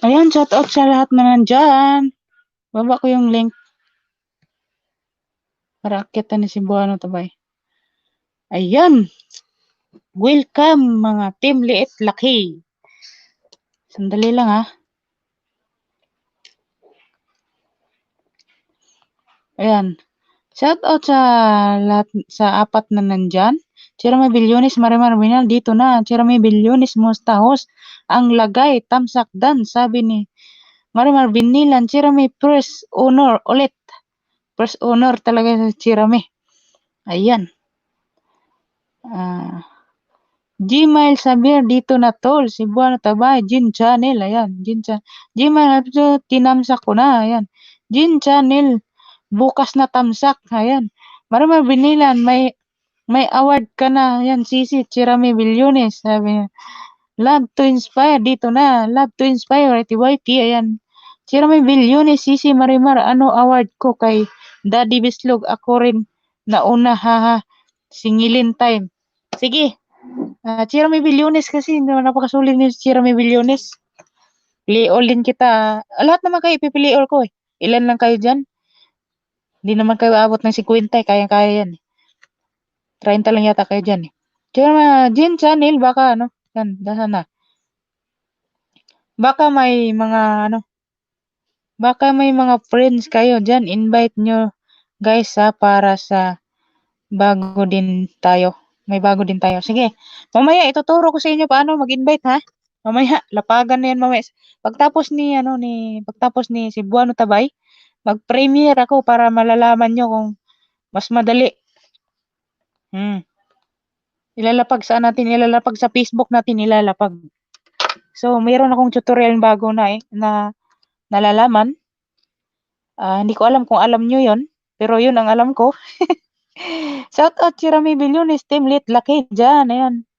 Ayan, shout out sa lahat na nandyan. Baba ko yung link para akitan ni Cebuano Tabay. Ayan. Welcome mga Team Liit Laki. Sandali lang ha. Ayan. Shout out sa lahat sa apat na nandyan. Jeremy Bilyones, Marimar Binal, dito na. Jeremy Bilyones, Mustahos. Ang lagay, tamsakdan, sabi ni Marimar Binilan, Jeremy Press Honor ulit. Press Honor talaga sa Jeremy. Ayan. Gmail Sabir dito na tol. Cebuano Tabay. Jin Channel. Ayan. Jin Channel. Gmail tinamsak ko na. Ayan. Jin Channel. Bukas na tamsak. Ayan. Maraming binilan. May award ka na. Ayan. Sisi Chirami Bilyones. Sabi niya. Love to inspire. Dito na. Love to inspire. YT. Ayan. Chirami Bilyones. Sisi Marimar. Ano award ko kay Daddy Bislog? Ako rin. Nauna. Haha. Singilin time. Sige. Jeremy Bilyones kasi napakasulit ni Jeremy Bilyones. Pili-all din kita. Lahat naman kayo ipipili-all ko eh. Ilan lang kayo dyan? Hindi naman kayo aabot ng 50 eh. Kaya-kaya yan eh. 30 lang yata kayo dyan eh. Jen Channel, baka ano. Yan, dahan na. Baka may mga ano. Baka may mga friends kayo dyan. Invite nyo guys ha para sa bago din tayo. May bago din tayo. Sige. Mamaya ituturo ko sa inyo paano mag-invite ha. Mamaya lapagan na yan mamaya. Pagtapos ni Cebuano Tabay, mag-premiere ako para malalaman nyo kung mas madali. Ilalapag sa Facebook natin ilalapag. So, mayroon akong tutorial bago na na nalalaman. Hindi ko alam kung alam nyo yon, pero yun ang alam ko. Shout out si Rami Bilyones, Team Lit Laki dyan. Ayan.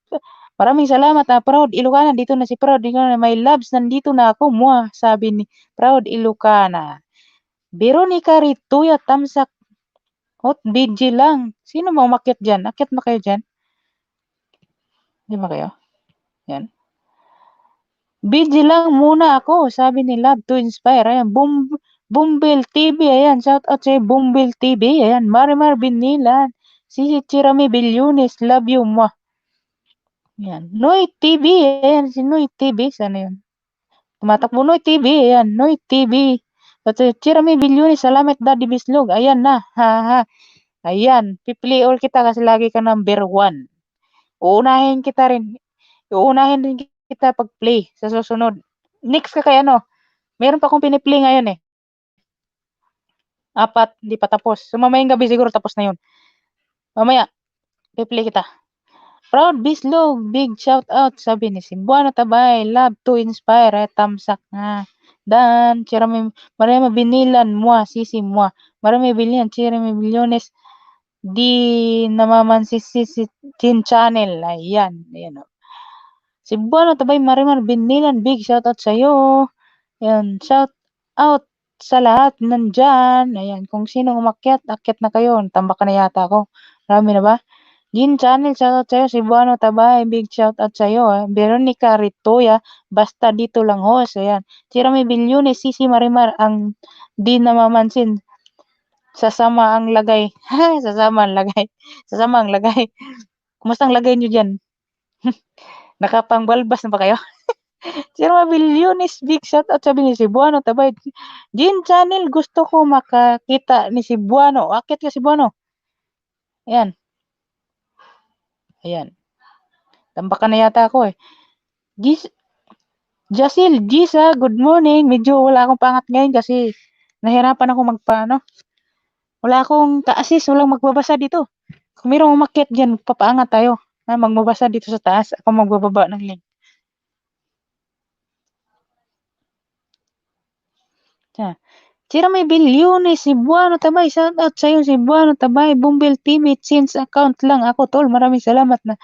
Maraming salamat Proud Ilocana. Dito na si Proud Ilocana. My loves, nandito na ako. Sabi ni Proud Ilocana. Veronica Rituya Tamsak. Hot BG lang. Sino mo umakyat dyan? Akyat na kayo dyan? Di ba kayo? Yan. BG lang muna ako. Sabi ni Love to Inspire. Ayan. Bumbil TV. Ayan. Shout out sa Bumbil TV. Ayan. Marimar Binilan. Si Chirami Bilyones. Love you mo. Yan. Noy TV. Ayan. Si Noy TV. Sana yun? Tumatakbo Noy TV. Ayan. Noy TV. At Chirami Bilyones. Salamat Daddy Bislog. Ayan na. Ha. Ayan. Pipili all kita kasi lagi ka number 1. Uunahin kita rin. Uunahin din kita pag-play sa susunod. Next ka kay ano. Meron pa akong piniplay ngayon eh. 4, hindi pa tapos. So mamayang gabi siguro tapos na yun. Mamaya, pipili kita. Proud Bislog, big shout out. Sabi ni Cebuano Tabay, love to inspire. Tamsak nga. Dan, marami binilan mo, sisi mo. Marami bilihan, Jeremy Bilyones. Di namaman si Chin Channel. Ayan. Ayan. Cebuano Tabay, Marimar Binilan, big shout out sa'yo. Ayan, shout out sa lahat nandyan. Ayan, kung sino umakyat, akyat na kayo. Tambak ka na yata ako. Marami na ba? Jin Channel, shout out sa'yo. Cebuano Tabay, big shout out sa'yo. Veronica Ritoya, basta dito lang host. Ayan. Jeremy Bilyones, Sisi Marimar, ang di namamansin. Sasama ang lagay. Sasama ang lagay. Sasama ang lagay. Kumusta ang lagay nyo dyan? Nakapangbalbas na ba kayo? Jeremy Bilyones, big shout out sabi ni Cebuano Tabay. Jin Channel, gusto ko makakita ni Cebuano. Akit ka Cebuano. Ayan. Ayan. Tambakan na yata ako eh. Jasil, Gisa, good morning. Medyo wala akong pangat ngayon kasi nahirapan ako magpaano. Wala akong ka-assist, walang magbabasa dito. Kung mayroong umakyat dyan, papaangat tayo. Magbabasa dito sa taas. Ako magbababa ng link. Jeremy Bilyones, Cebuano Tabay, shout out sa'yo Cebuano Tabay, Bumbil TV, since account lang ako tol, maraming salamat na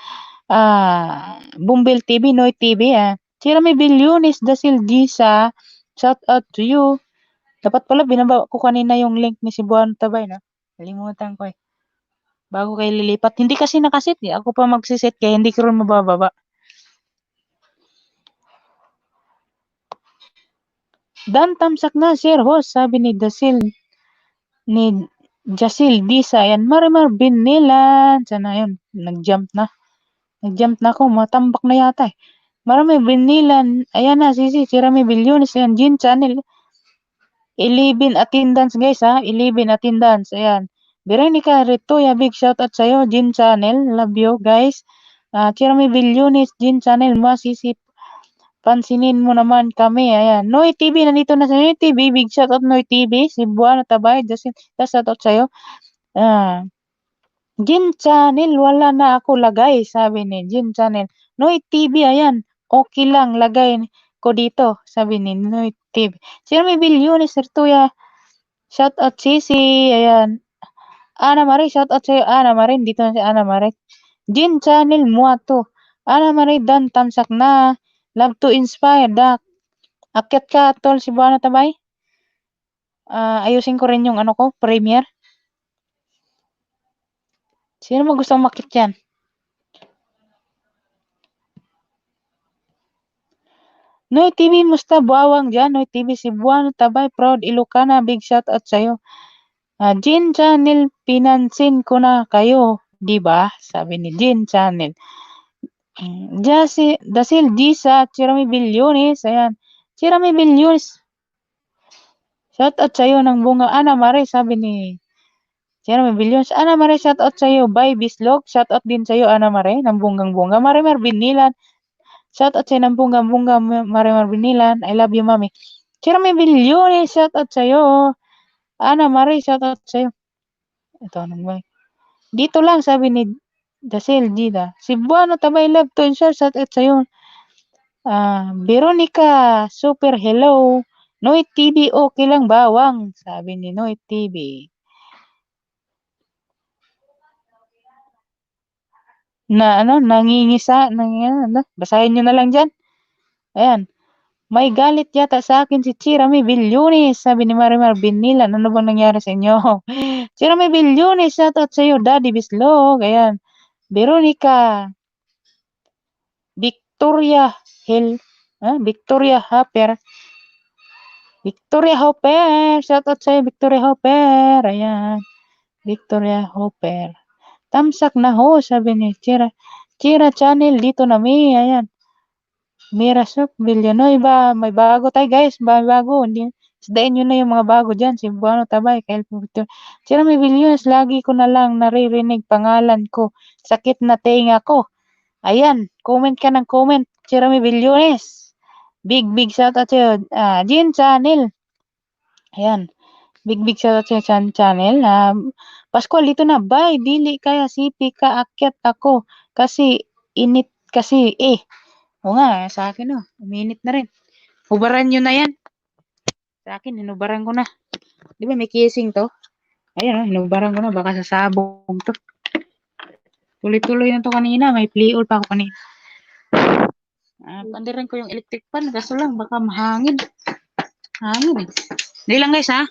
Bumbil TV, Noy TV Jeremy Bilyones, Dasil Gisa, shout out to you. Dapat pala binaba ko kanina yung link ni Cebuano Tabay na. Kalimutan ko eh. Bago kayo lilipat. Hindi kasi nakasit eh. Ako pa magsiset kaya hindi ko rin mabababa. Dan tamsak na, sir host, sabi ni Jasil Disa. Ayan, Marimar Binilan. Sana yun, nag-jump na. Nag-jump na ako, matambak na yata eh. Marami Binilan. Ayan na, si Rami Bilyones. Ayan, Gin Channel. 11 attendance guys ha, 11 attendance. Ayan. Veronica Retoya, big shout out sa'yo. Gin Channel, love you guys. Chirami Bilyones, Gin Channel, masisip. Pansinin mo naman kami. Ayan. Noy TV, nandito na sa Noy TV. Big shout out Noy TV. Cebuano Tabay. Just shout out sa'yo. Gin Channel, wala na ako lagay. Sabi ni Gin Channel. Noy TV, ayan. Okay lang, lagay ko dito. Sabi ni Noy TV. Sino may Bilyones, Sertuya. Shout out Sisi. Ayan. Ana Marie, shout out sa'yo. Ana Marie, dito na si Ana Marie. Gin Channel, muato. Ana Marie, dan tamsak na. Love to inspire. Akyat ka, tol, Cebuano Tabay. Ayusin ko rin yung ano ko, premiere. Sino mo gustong makit yan? Noy TV, musta bawang dyan? Noy TV, Cebuano Tabay, proud Ilocana, big shout out sa'yo. Gin Channel, pinansin ko na kayo, di ba? Sabi ni Gin Channel. Dasil Gisa, Chirami Bilyones, ayan. Chirami Bilyones. Shout out sa'yo ng bunga. Ana Mare, sabi ni Chirami Bilyones. Ana Mare, shout out sa'yo. Bye Bislog, shout out din sa'yo, Ana Mare, ng bungang-bunga. Marimar Binilan. Shout out sa'yo ng bungang-bunga, Marimar Binilan. I love you, mami. Chirami Bilyones, shout out sa'yo. Ana Mare, shout out sa'yo. Ito, nang dito lang, sabi ni Dasil Gida. Cebuano Tabay, love to and share, shout out sa'yo. Veronica, super hello. Noy TV, okay lang bawang. Sabi ni Noy TV. Nangingisa. Basahin nyo na lang dyan. Ayan. May galit yata sa akin si Chirami Bilyones. Sabi ni Marimar Binilan. Ano bang nangyari sa inyo? Chirami Bilyones, shout out sa'yo. Daddy Bislog. Ayan. Veronica. Victoria Hopper. Victoria Hopper. Shout out sa'yo, Victoria Hopper. Ayan. Victoria Hopper. Tamsak na ho, sabi ni Chira. Chira Channel, dito na mi. Ayan. Mirasok, Villanoy ba? May bago tayo guys. May bago. Isdain nyo na yung mga bago dyan. Cebuano Tabay. Chira may Villones. Lagi ko na lang naririnig pangalan ko. Sakit na tenga ko. Ayan. Comment ka ng comment. Chira may Villones. Big shout out sa'yo. Gin Channel. Ayan. Big shout out sa'yo Channel. Pascual, dito na. Bye. Dili kaya sipi ka akyat ako. Kasi init kasi O nga, sa akin uminit na rin. Hubaran nyo na yan. Sa akin, hinubaran ko na. Di ba may kissing to? Ayan hinubaran ko na. Baka sasabog to. Tuloy-tuloy na to kanina. May play-all pa ako kanina. Pandirin ko yung electric fan. Kaso lang, baka mahangin. Hangin eh. Dali lang guys ha.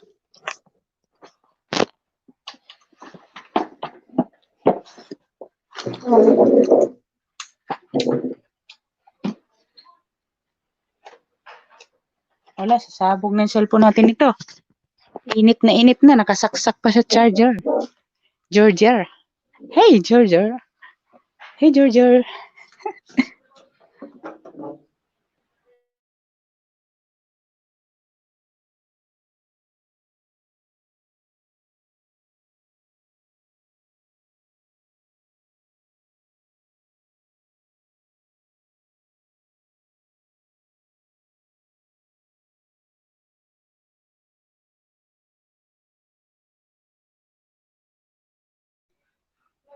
Wala, sasabog na yung cellphone natin ito. Init na. Nakasaksak pa sa charger. Georgia. Hey, Georgia. Hey, Georgia.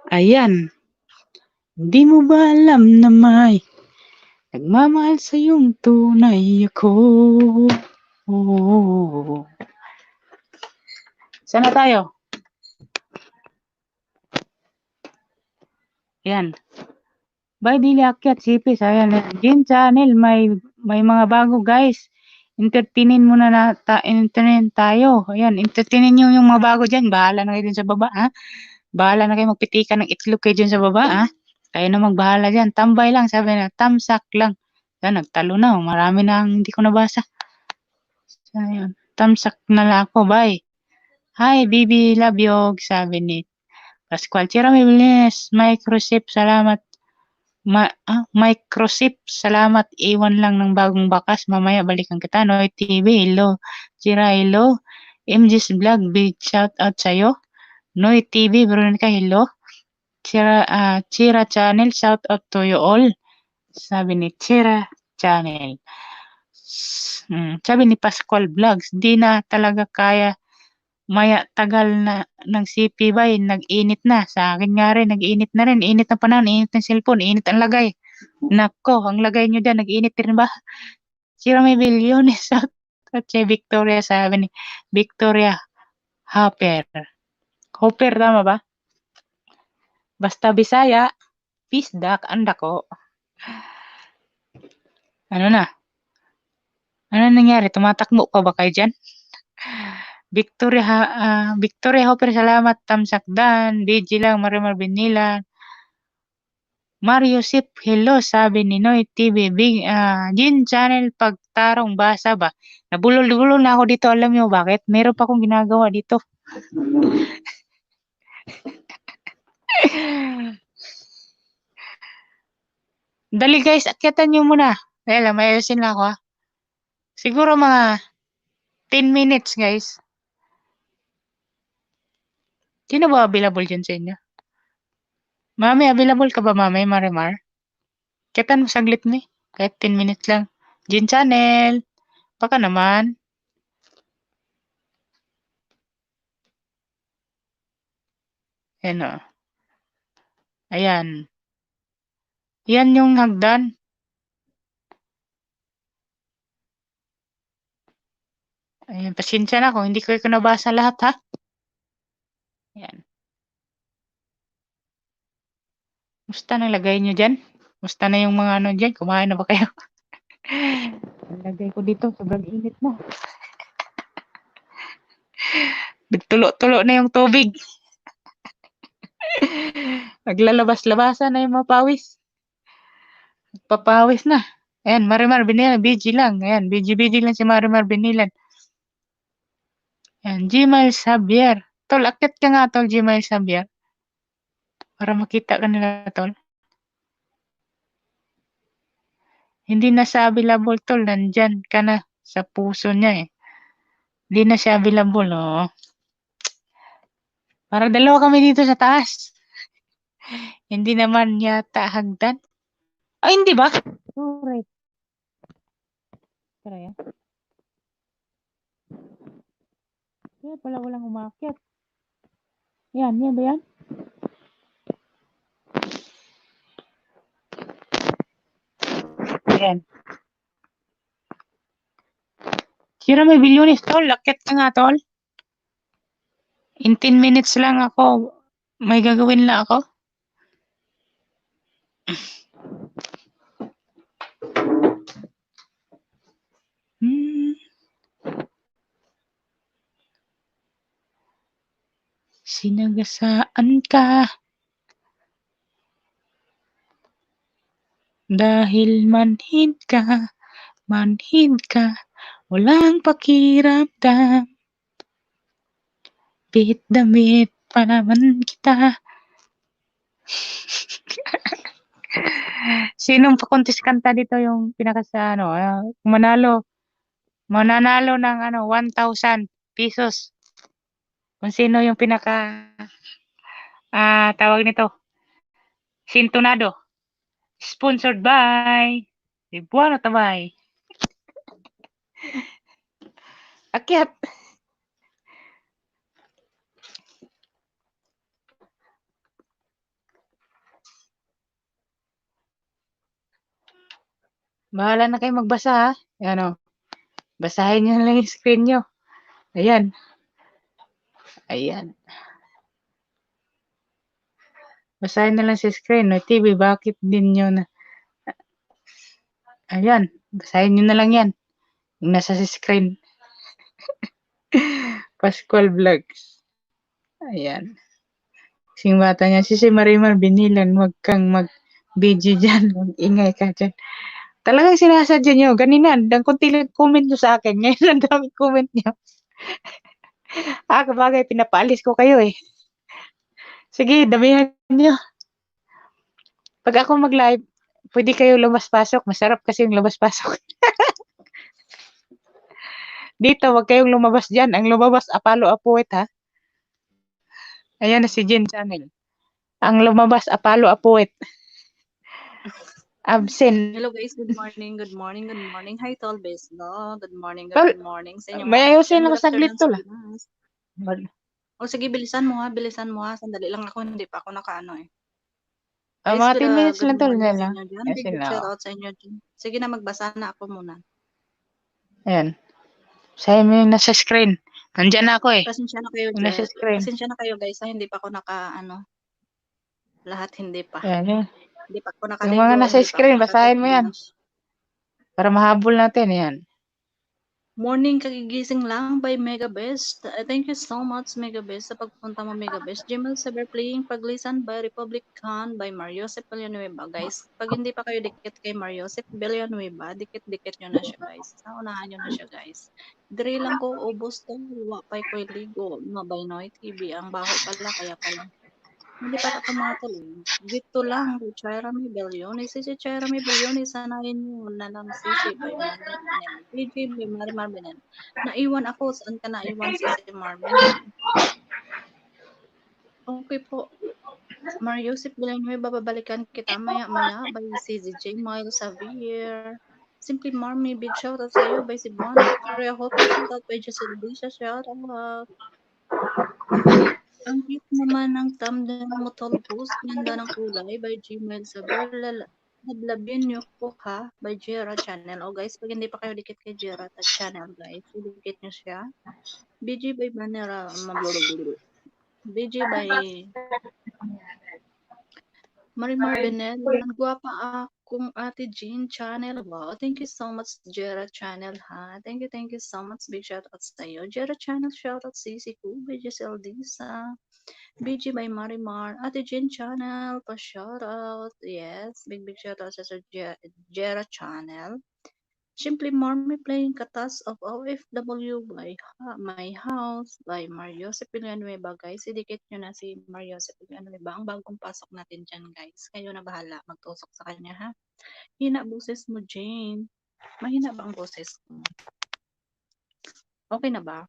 Ayan. Di mo ba alam na may nagmamahal sa iyong tunay ako? Sana tayo? Ayan. Bye dili akyat sipis. Ayan. Gin Channel. May mga bago guys. Entertainin muna entertain tayo. Ayan. Entertainin nyo yung mga bago dyan. Bahala na kayo dun sa baba ha. Bahala na kayo magpitikan ng itlog kayo dyan sa baba ha. Kayo na magbahala dyan. Tambay lang. Sabi na. Tamsak lang. Yan. Nagtalo na. Marami na hindi ko nabasa. Ayun, tamsak na lang ako, bye. Hi, Bibi, love you, sabi ni Pascual. Tira may bilis, microsip, salamat. Microsip, salamat. Iwan lang ng bagong bakas. Mamaya balikan kita. Noy TV, hello. Tira, hello. MG's Vlog, big shout out sa'yo. Noy TV, Veronica, hello. Chira Channel, shout out to you all. Sabi ni Chira Channel. Sabi ni Pascual Vlogs, di na talaga kaya maya tagal na ng CP bay, nag-init na. Sa akin nga rin, nag-init na rin. Init na panahon, init ng cellphone, init ang lagay. Nako, ang lagay nyo dyan, nag-init rin ba? Sira may bilyones at si Victoria, sabi ni Victoria Hopper. Hopper, tama ba? Basta Bisaya, pisdak, anda ko. Ano na? Ano nangyari? Tumatakbo pa ba kayo dyan? Victoria Hopper, salamat. Tamsakdan, BG lang, Marimar Binilan. Mario Sip, hello, sabi ni Noy TV. Jin Channel, pagtarong basa ba? Nabulol-bulol na ako dito, alam niyo bakit? Meron pa akong ginagawa dito. Dali guys, akyatan niyo muna. Kaya lang, may ayusin lang ako ha. Siguro mga 10 minutes guys. Sino ba available dyan sa inyo? Mami, available ka ba mami, Marimar? Akyatan mo saglit ni. Kahit 10 minutes lang. Jin Channel. Baka naman. Ayan o. Ayan. Yan yung hagdan. Ayan, pasensya na kung hindi ko nabasa lahat ha. Ayan. Musta na lagay nyo dyan? Musta na yung mga ano dyan? Kumain na ba kayo? Lagay ko dito, sobrang init na. Tulo-tulo na yung tubig. Naglalabas-labasan na yung mga pawis. Papawis na. Ayan, Marimar Binilan, BG lang. Ayan, BG lang si Marimar Binilan. Ayan, Gmail Xavier. Tol, akit ka nga tol, Gmail Xavier. Para makita ka nila tol. Hindi na siya available tol, nandyan ka na sa puso niya eh. Hindi na siya available oh. Para dalawa kami dito sa taas. Hindi naman yata hagdan. Ay, hindi ba? Sorry. Tara yan. Kaya pala walang umakyat. Yan ba yan? Ayan. Sira may bilyones, tol. Akyat ka nga, tol. In 10 minutes lang ako. May gagawin lang ako. Sinagasaan ka. Dahil manhid ka. Walang pakiramdam. Bit damit pa naman kita. Sinong pakuntis kanta dito yung pinaka ano, mananalo ng 1,000 pesos. Kung sino yung pinaka tawag nito, Sintonado. Sponsored by Cebuano Tabay. Akyat. Bahala na kayo magbasa ha. Ayan o. Basahin nyo na lang yung screen nyo. Ayan. Basahin na lang sa screen. No, TV, bakit din nyo na? Ayan. Basahin nyo na lang yan. Yung nasa sa screen. Pascual Vlogs. Ayan. Sing bata niya. Si Marimar Binilan. Huwag kang mag-BG dyan. Mag-ingay ka dyan. Talagang sinasadya niyo. Ganina, ang konti lang comment niyo sa akin. Ngayon, ang daming comment niyo. Kabagay, pinapaalis ko kayo eh. Sige, damihan niyo. Pag ako mag-live, pwede kayo lumas-pasok. Masarap kasi yung lumas-pasok. Dito, wag kayong lumabas dyan. Ang lumabas, Apalo Apuet, ha? Ayan na si Jen Channel. Ang lumabas, Apalo Apuet. Absent. Hello guys, good morning, good morning, good morning. Hi Tol Beslo. Good morning, Tol, good morning sa inyo may mga ayusin dyan. ako Good saglit, afternoon sa Tol. Pinas. O sige, bilisan mo ha, bilisan mo ha. Sandali lang ako, hindi pa ako nakaano eh. Guys, Mga 10 minutes good lang, Tol. morning Yan sa lang. inyo dyan. Yes, Big na. shout out sa inyo dyan. Sige na, magbasa na ako muna. Ayan. Sa'yo mo yung nasa screen. Nandyan na ako eh. Pasensya na kayo Yung nasa dyan. screen. Pasensya na kayo guys ha, hindi pa ako lahat hindi pa. Ayan, yun. Hindi pa ako Yung nakaligo. mga nasa Hindi pa ako screen, basahin mo yan. nakatoothbrush. Para mahabol natin, yan. Morning kagigising lang by Megabest. Thank you so much Megabest sa pagpunta mo Megabest. Jimel Saber playing Paglisan by Republican by Mariosep Villanueva. Guys, pag hindi pa kayo dikit kay Mariosep Villanueva, dikit-dikit nyo na siya guys. Unahan nyo na siya guys. Diri lang ko ubos to. Wapay ko ligo. Mabay Noy TV. Ang baho pala kaya pala. Hindi pa ako matuloy. Dito lang, Chaira may Belyones. Si Chaira may Belyones, sanayin mo na lang sisi by Marvin Benel. PG by Marmar Benel. Naiwan ako. Saan ka naiwan si Marvin? Okay po. Mariosip Villanueva, babalikan kita maya-maya by CZJ Miles Xavier. Simply Marmy, big shout out sa iyo by Cebuano. Victoria Hope, shout out by Giselle Disha, shout out. Ang cute naman ng thumbnail mo Tolbos, ganda ng kulay by Gmail Saber. Nadlabin niyo ko ha by Jera Channel. O guys, pag hindi pa kayo dikit kay Jera Channel guys, dikit niyo siya. BG by Manera, BG by Marimar Benel. Ang gwapa akong Ate Jean Channel. Wow, thank you so much Jera Channel ha. Thank you so much. Big shout out sa iyo. Jera Channel, shout out Sisi ko, BG Disa. BG by Marimar, Ate Jean Channel, pa-shout out. Yes, big shout out sa Jera Channel. Simply Marmy playing Katas of OFW by My House by Mario Villanueva. Guys, idikit nyo na si Mario Villanueva. Ang bagong pasok natin dyan, guys. Kayo na bahala. Magtusok sa kanya, ha? Hina boses mo, Jane. Mahina ba ang boses mo? Okay na ba?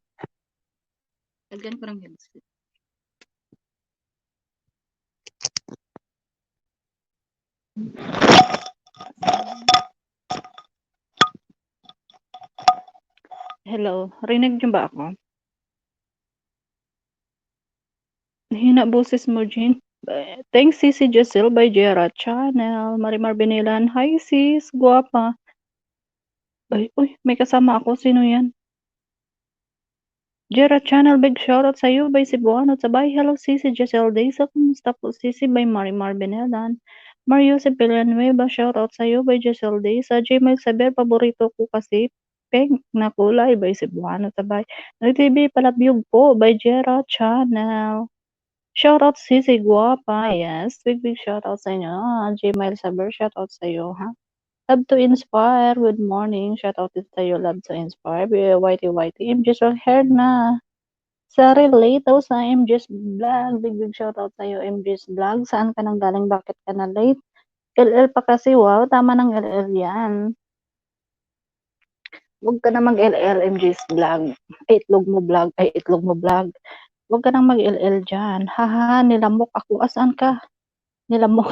Lagyan ko ng headset. Hello, rinig niyo ba ako? Hina boses mo, Jean. Thanks, Sisi Giselle by Jera Channel. Marimar Benilan. Hi, sis. Guwapa. Ay, uy, may kasama ako. Sino yan? Jera Channel, big shoutout sa iyo by Cebuano. Sabay, hello, Sisi Giselle Deza. Kumusta po, Sisi by Marimar Benilan. Mario Villanueva, shoutout sa iyo by Giselle Deza. Gmail Saber, paborito ko kasi pink na kulay by Cebuano. Sabay, nag-TV palabyog po by Jera Channel. Shoutout Sisi Guapa, yes. Big shoutout sa inyo. Gmail Saber, shoutout sa iyo, ha? Love to inspire, good morning. Shoutout din sa iyo, love to inspire. Whitey, MJ's hair na. Sa relate daw sa MJ's vlog. Big shoutout sa iyo, MJ's vlog. Saan ka nang galing? Bakit ka na late? LL pa kasi, wow. Tama ng LL yan. Huwag ka na mag-LL, MJ's vlog. Itlog mo vlog. Huwag ka nang mag-LL dyan. Haha, nilamok ako. Asaan ka? Nilamok.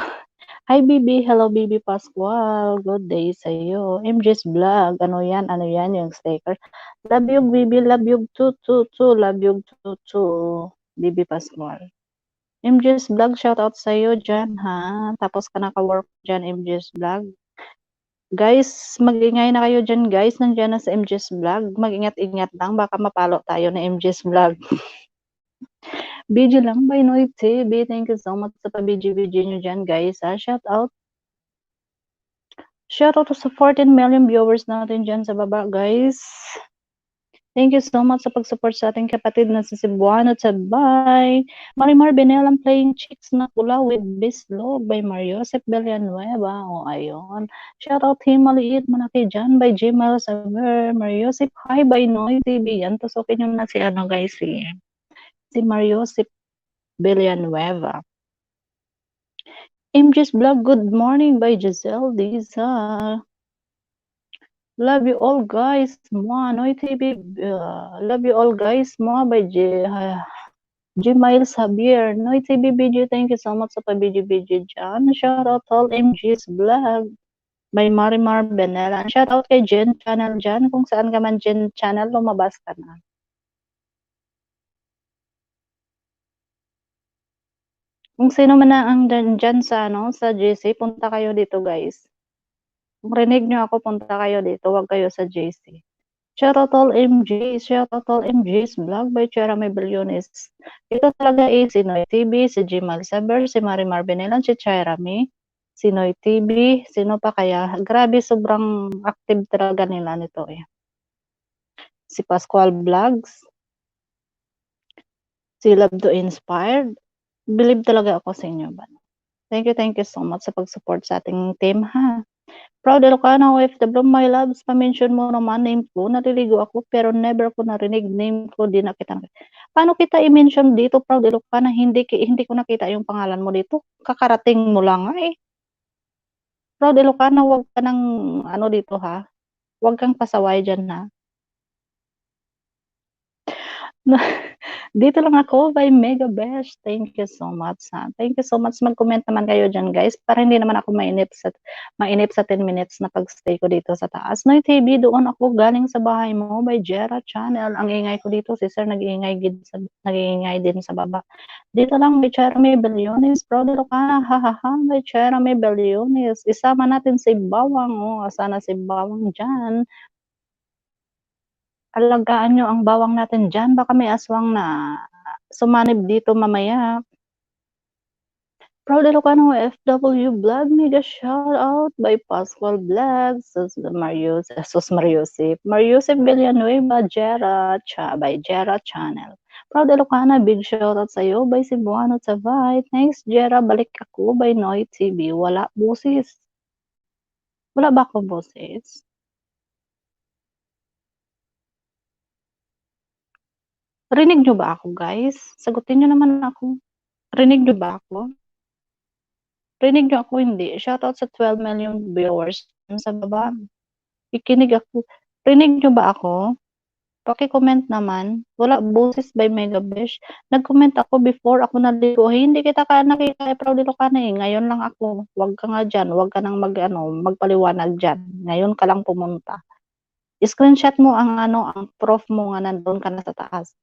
Hi, Bibi. Hello, Bibi Pascual. Good day sa iyo. MJ's vlog. Ano yan? Yung sticker. Love you, Bibi. Love you, Love you, Bibi Pascual. MJ's vlog. Shout out sa iyo dyan, ha? Tapos ka naka-work dyan, MJ's vlog. Guys, mag-ingay na kayo dyan, guys. Nandiyan na sa MJ's vlog. Mag-ingat-ingat lang. Baka mapalo tayo na MJ's vlog. BG lang by Noy TV. Thank you so much sa pa-BG nyo dyan, guys. Shout out. Shout out sa 14 million viewers natin dyan sa baba, guys. Thank you so much sa pag-support sa ating kapatid na si Cebuano Tabay. Marimar Benelang playing Chicks na Pula with Bislog by Mariosep Villanueva. O, ayun. Shoutout Team Maliit Manaki dyan by Jimel Saver. Mariosep Hi by Noy TV. Yan, tusukin nyo na si ano guys, si Mariosep Villanueva. MJ's Vlog, good morning by Giselle Diza. Love you all guys. Mwah, Noy TV. Love you all guys. Mwah by Gmail Xavier. Noy TV BG, thank you so much sa pa-BG dyan. Shoutout all MJ's Vlog by Marimar Benela. Shoutout kay Jen Channel dyan. Kung saan ka man Jen Channel, lumabas ka na. Kung sino man na ang dyan sa, sa JC, punta kayo dito guys. Kung rinig nyo ako, punta kayo dito. Huwag kayo sa JC. Shoutout all MJs, shoutout all MJs, vlog by Cherame Billones. Ito talaga si Noy TV, si Jimal Saber, si Marimar Benelan, si Cherame, si Noy TV, sino pa kaya? Grabe, sobrang active talaga nila nito eh. Si Pascual Vlogs, si Love to Inspired. Believe talaga ako sa inyo ba? Thank you so much sa pag-support sa ating team ha. Proud Ilocano OFW, my loves, pa-mention mo naman name ko, naliligo ako pero never ko narinig name ko, di nakita. Paano kita i-mention dito, Proud Ilocano, hindi ko nakita yung pangalan mo dito, kakarating mo lang eh. Proud Ilocano, wag ka nang ano dito ha, wag kang pasaway dyan ha. Dito lang ako by Mega Besh. Thank you so much ha. Thank you so much. Mag-comment naman kayo dyan guys para hindi naman ako mainip sa 10 minutes na pag-stay ko dito sa taas. Noy TV, doon ako galing sa bahay mo by Jera Channel. Ang ingay ko dito, si Sir nag-iingay din sa baba. Dito lang by Cherame Billones. Proud Ilocana, hahaha, by Cherame Billones. Isama natin si Bawang. Oh, sana si Bawang dyan. Alagaan nyo ang bawang natin dyan. Baka may aswang na sumanib dito mamaya. Proud Ilocano FW Vlog, mega shout out by Pascual Vlogs, Mariosep Villanueva, by Jera Channel. Proud Ilocana, big shout out sa'yo by Cebuano Tabay. Thanks Jera, balik ako by Noy TV. Wala busis. Wala ba ako busis? Rinig nyo ba ako, guys? Sagutin nyo naman ako. Rinig nyo ba ako? Rinig nyo ako, hindi. Shoutout sa 12 million viewers sa baba. Ikinig ako. Rinig nyo ba ako? Paki-comment naman. Wala, boses by Megabesh. Nag-comment ako before ako naligo. Hindi kita nakita, Proud Ilocana eh. Ngayon lang ako. Huwag ka nga dyan. Huwag ka nang magpaliwanag dyan. Ngayon ka lang pumunta. I-screenshot mo ang ang proof mo nga nandun ka na sa taas.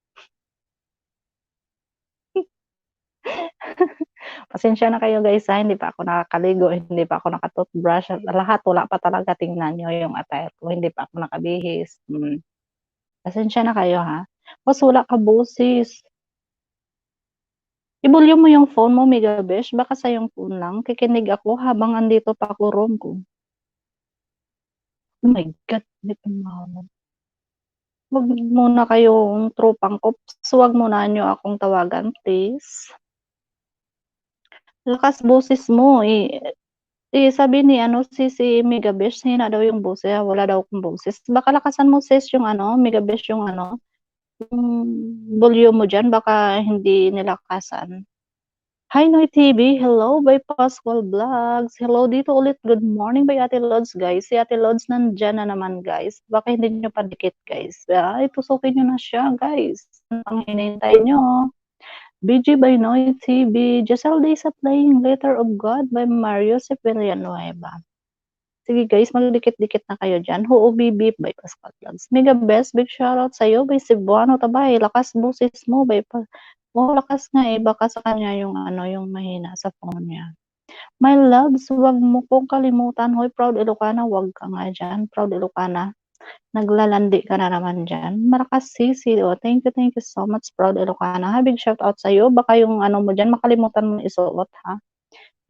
Pasensya na kayo guys ha, hindi pa ako nakakaligo, hindi pa ako nakatoothbrush, lahat wala pa talaga, tingnan nyo yung attire ko, hindi pa ako nakabihis. Pasensya na kayo ha. Mas wala ka busis. I-volume mo yung phone mo, Mega Besh, baka sa yung phone lang, kikinig ako habang andito pa ako room ko. Oh my God, hindi ko mahal. Huwag muna kayong tropang ko, huwag muna nyo akong tawagan, please. Lakas boses mo sabi ni si Mega Besh, hina daw yung boses, wala daw akong boses. Baka lakasan mo sis yung Mega Besh yung yung volume mo dyan, baka hindi nilakasan. Hi Noy TV, hello by Pascual Vlogs. Hello dito ulit, good morning by Ate Lods guys. Si Ate Lods nandyan na naman guys. Baka hindi nyo padikit guys. Ay, tusukin nyo na siya guys. Ang hinihintay nyo. BG by Noy TV, Giselle Disa playing Letter of God by Mariosep Villanueva. Sige guys, magdikit-dikit na kayo dyan. BB by Pascual Vlogs. Mega best, big shoutout sa'yo by Cebuano Tabay. Lakas boses mo by lakas nga baka sa kanya yung yung mahina sa phone niya. My loves, wag mo kong kalimutan. Hoy, Proud Ilocana, wag ka nga dyan. Proud Ilocana. Naglalandi ka na naman dyan. Marakas sisi. Thank you so much, Proud Ilocana. Big shout out sa'yo. Baka yung mo dyan, makalimutan mo isuot ha.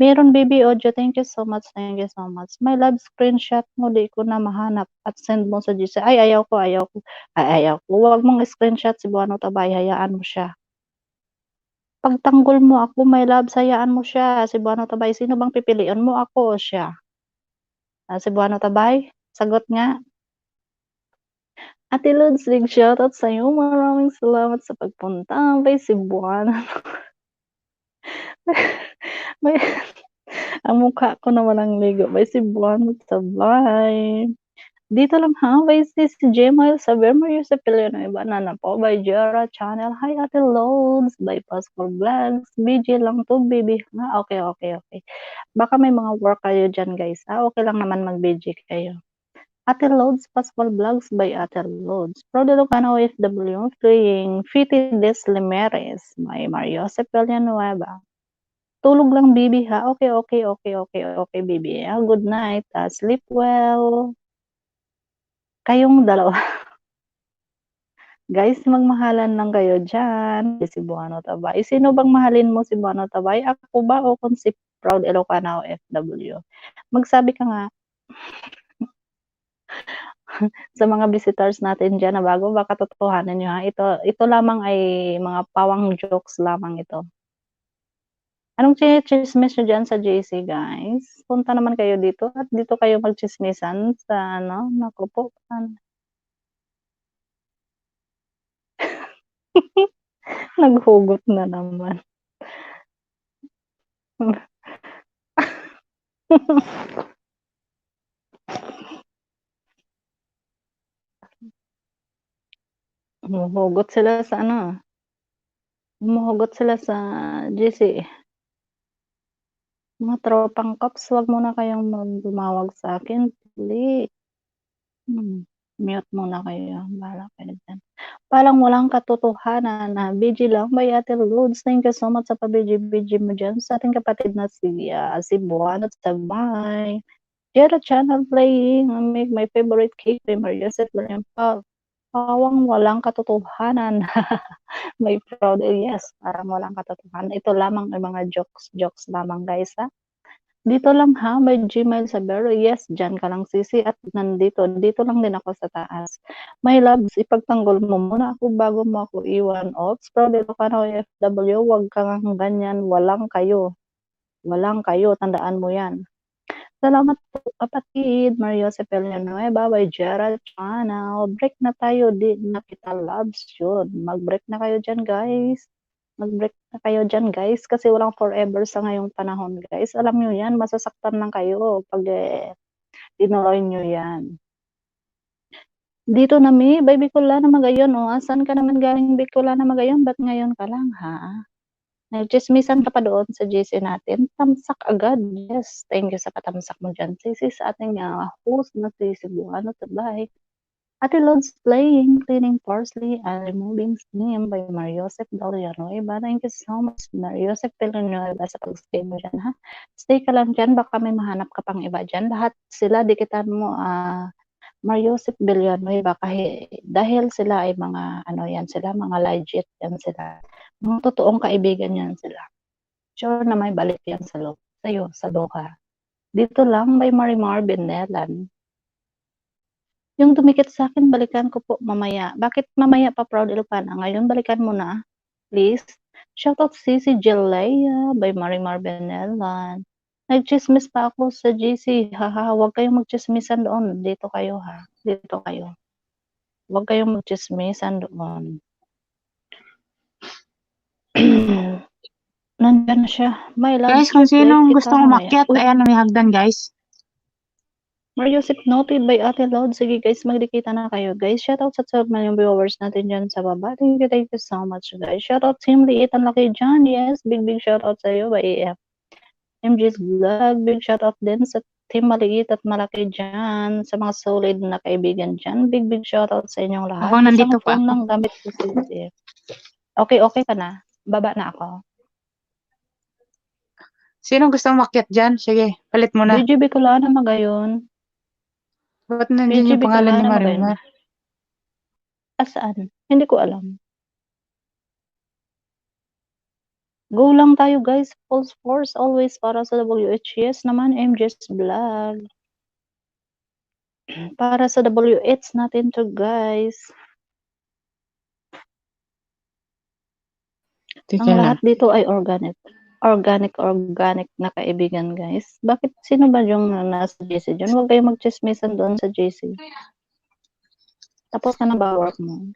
Meron baby audio, thank you so much, thank you so much. My love, screenshot mo, di ko na mahanap at send mo sa GC. Ay, ayaw ko. Ay, ayaw ko. Huwag mong screenshot si Buano Tabay, hayaan mo siya. Pagtanggol mo ako, my love, hayaan mo siya. Si Buano Tabay, sino bang pipiliin mo, ako o siya? Si Buano Tabay, sagot nga. Ate Lods, big shoutout sa'yo. Maraming salamat sa pagpunta. Bay, si Buano. May, ang mukha ko na walang ligo. Bay, si Buano Tabay. Dito lang ha, by si Jemile Saber Mario sa Piliano Banana po, by Jera Channel. Hi Ate Loads, by Pascal Vlogs. BG lang to, baby. Ha? Okay. Baka may mga work kayo dyan, guys. Okay lang naman mag-BG kayo. Ate Loads, Pascal Vlogs by Ate Loads. Proud Ilocano OFW, playing Fiti Des Limeres, by Mario sa Villanueva. Tulog lang, baby, ha? Okay, baby. Good night. Sleep well. Kayong dalawa. Guys, magmahalan lang kayo dyan. Si Buano Tabay. Sino bang mahalin mo, si Buano Tabay? Ako ba o kung si Proud Ilocano FW? Magsabi ka nga sa mga visitors natin dyan na bago, baka totohanan nyo ha. Ito lamang ay mga pawang jokes lamang ito. Anong chismis nyo dyan sa JC, guys? Punta naman kayo dito at dito kayo magchismisan sa ano, naku po. Naghugot na naman. Humuhugot sila sa ano. Humuhugot sila sa GC. Mga tropang cops, wag muna kayong dumawag sa akin. Please. Mute muna kayo. Bahala kayo dyan. Parang walang katotohanan na BG lang by Ate Loads. Thank you so much sa pa-BG mo dyan sa ating kapatid na si Buwan at Sabay. Jera Channel playing. Make my favorite cake by Maria Joseph William Paul. Pawang walang katotohanan. May proud, yes, parang walang katotohanan. Ito lamang ay mga jokes lamang, guys, ha? Dito lang ha, may Gmail sa Vero. Yes, dyan ka lang sisi at dito lang din ako sa taas. My loves, ipagtanggol mo muna ako bago mo ako iwan. Ops, proud Ilocano FW, wag kang ganyan, walang kayo. Walang kayo, tandaan mo yan. Salamat po kapatid, Mario Villanueva by Gerald Channel. Break na tayo, di na kita loves yun. Mag-break na kayo dyan, guys. Mag-break na kayo dyan, guys, kasi walang forever sa ngayong panahon, guys. Alam nyo yan, masasaktan lang kayo pag tinuloy nyo yan. Dito na by Bicola na magayon, o. Asan ka naman galing Bicola na magayon? Ba't ngayon ka lang, ha? Nagchismisan ka pa doon sa GC natin, tamsak agad. Yes, thank you sa patamsak mo dyan, Sisi, sa ating host na si Buano Tabay. Ate Lods playing, cleaning parsley, and removing steam by Mariosep Villanueva. Thank you so much, Mariosep Villanueva, sa pag-stay mo dyan, ha? Stay ka lang dyan, baka may mahanap ka pang iba dyan. Lahat sila, dikitan mo, Mariosep Villanueva, dahil sila ay mga, mga legit yan sila. Mga totoong kaibigan yan sila. Sure na may balik yan sa'yo, sa Doha. Dito lang by Marimar Benelan. Yung dumikit sa akin, balikan ko po mamaya. Bakit mamaya pa, Proud Ilocana? Ngayon, balikan mo na. Please. Shoutout Sisi Jelea by Marimar Benelan. Nagchismis pa ako sa GC. Haha, huwag kayong magchismisan doon. Dito kayo, ha. Dito kayo. Huwag kayong magchismisan doon. Nandyan na siya. My love, Guys, kung sinong gustong umakyat, ayan na may hagdan, guys. Mariosip noted by Ate Loud. Sige guys, magdikita na kayo guys. Shoutout sa 12 million viewers natin dyan sa baba. Thank you so much guys. Shoutout Team Liit ang laki dyan. Yes, big shoutout sa iyo by AF. MG's Vlog. Big shoutout din sa Team Maliit at Malaki dyan. Sa mga solid na kaibigan dyan. Big shoutout sa inyong lahat. Ako nandito pa ako. Ng gamit ko si Okay ka na. Baba na ako. Sino gusto umakyat dyan? Sige, palit mo na. BGB ko lang na magayon. Ba't nandiyan yung pangalan ni Marimar? Saan? Hindi ko alam. Go lang tayo guys, full force always para sa WH. Yes naman, MJ's Vlog. Para sa WH natin to guys. Teka Ang lang. lahat dito ay organic. Organic na kaibigan guys. Bakit sino ba yung nasa JC dyan? Huwag kayo magchismisan doon sa JC. Tapos ka na ba work mo?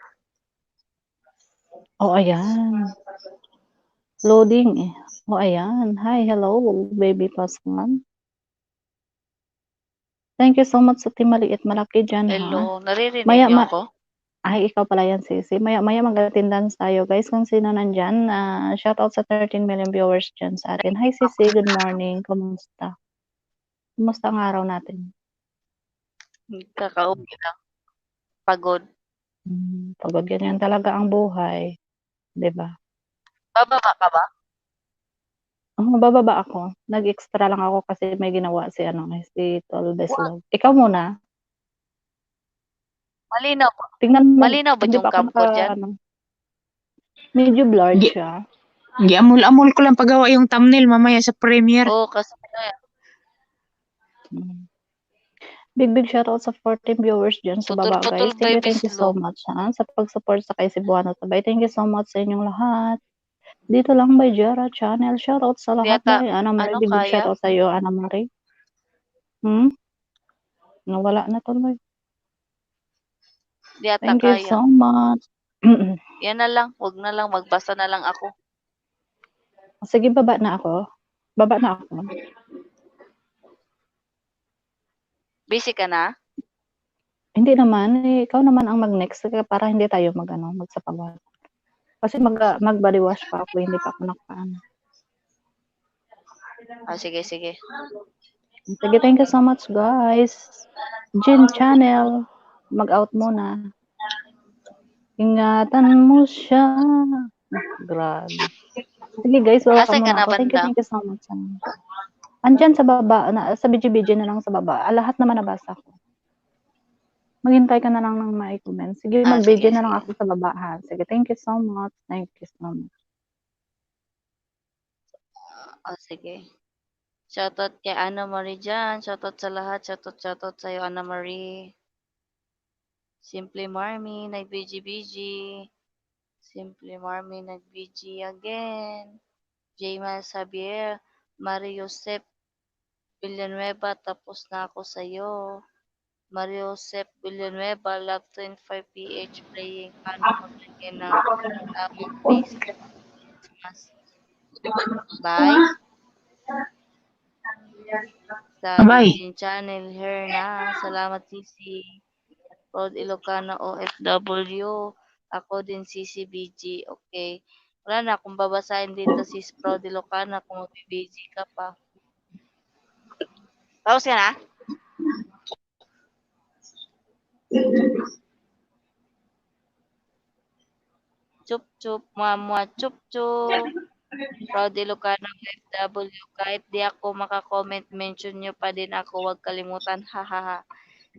Oh, ayan. Loading eh. Oh, ayan. Hi, hello, baby Pascual. Thank you so much sa team Maliit Malaki dyan, ha? Hello, naririnig Maya, niyo ako? Ay, ikaw pala yan, Sisi. Maya mag-attendance tayo, guys. Kung sino nandyan, shoutout sa 13 million viewers dyan sa atin. Hi, Sisi. Good morning. Kumusta? Kumusta ang araw natin? Kakauwi lang. Pagod. Pagod ganyan talaga ang buhay. 'Di ba? Bababa ka ba? Bababa ako. Nag-extra lang ako kasi may ginawa si Tol Beslog. Ikaw muna. Malinaw ba? Tingnan mo. Malinaw ba Hindi yung pa ako cam ko dyan? Medyo blurred Gi- siya. Giamol-amol ko lang paggawa yung thumbnail mamaya sa Premiere. Oo, kasi Big shoutout sa 14 viewers dyan sa baba, putol-putol guys. Thank you so Beslog. much sa pag-support sa kay Cebuano Tabay. Thank you so much sa inyong lahat. Dito lang by Jera Channel. Shoutout sa lahat. Yata, By Ana Marie. Big kaya? shoutout sa iyo, Ana Marie. Nawala na tuloy. Di ata Thank you kaya. so much. Yan na lang. Huwag na lang. Magbasa na lang ako. Sige, baba na ako. Busy ka na? Hindi naman. Ikaw naman ang mag-next para hindi tayo magsapawan. Kasi mag-body wash pa ako. Hindi pa ako nakaano. Sige. Sige, thank you so much, guys. Jin Channel. Mag-out muna. Ingatan mo siya. Grabe. Sige, guys. Wala ka Asan ka muna na ako. banda? Thank you so much. Andyan sa baba. Sa BGBG na lang sa baba. Lahat naman nabasa ko. Maghintay ka na lang ng ma-comment. Sige, mag-BG na lang ako sa baba, ha. Sige, thank you so much. Thank you so much. Sige. Shoutout kay Ana Marie dyan. Shoutout sa lahat. Shoutout sa'yo, Ana Marie. Simply Marmy, nag-BG-BG. Simply Marmy, nag-BG again. Jayma Xavier, Mario Josep Villanueva, tapos na ako sa'yo. Mario Josep Villanueva, Love 25 PH, playing paano maglagay ng tamang face mask. Bye. Bye. Sa channel, here na. Salamat, Sisi. Rod Ilocano, OFW. Ako din, CCBG. Okay. Wala na akong babasahin dito, sis Rod Ilocano, kung magbibiji ka pa. Tapos ka na? Chup-chup, mwa chup-chup. Rod Ilocano, OFW. Kahit di ako makakomment, mention nyo pa din ako. Huwag kalimutan, hahaha.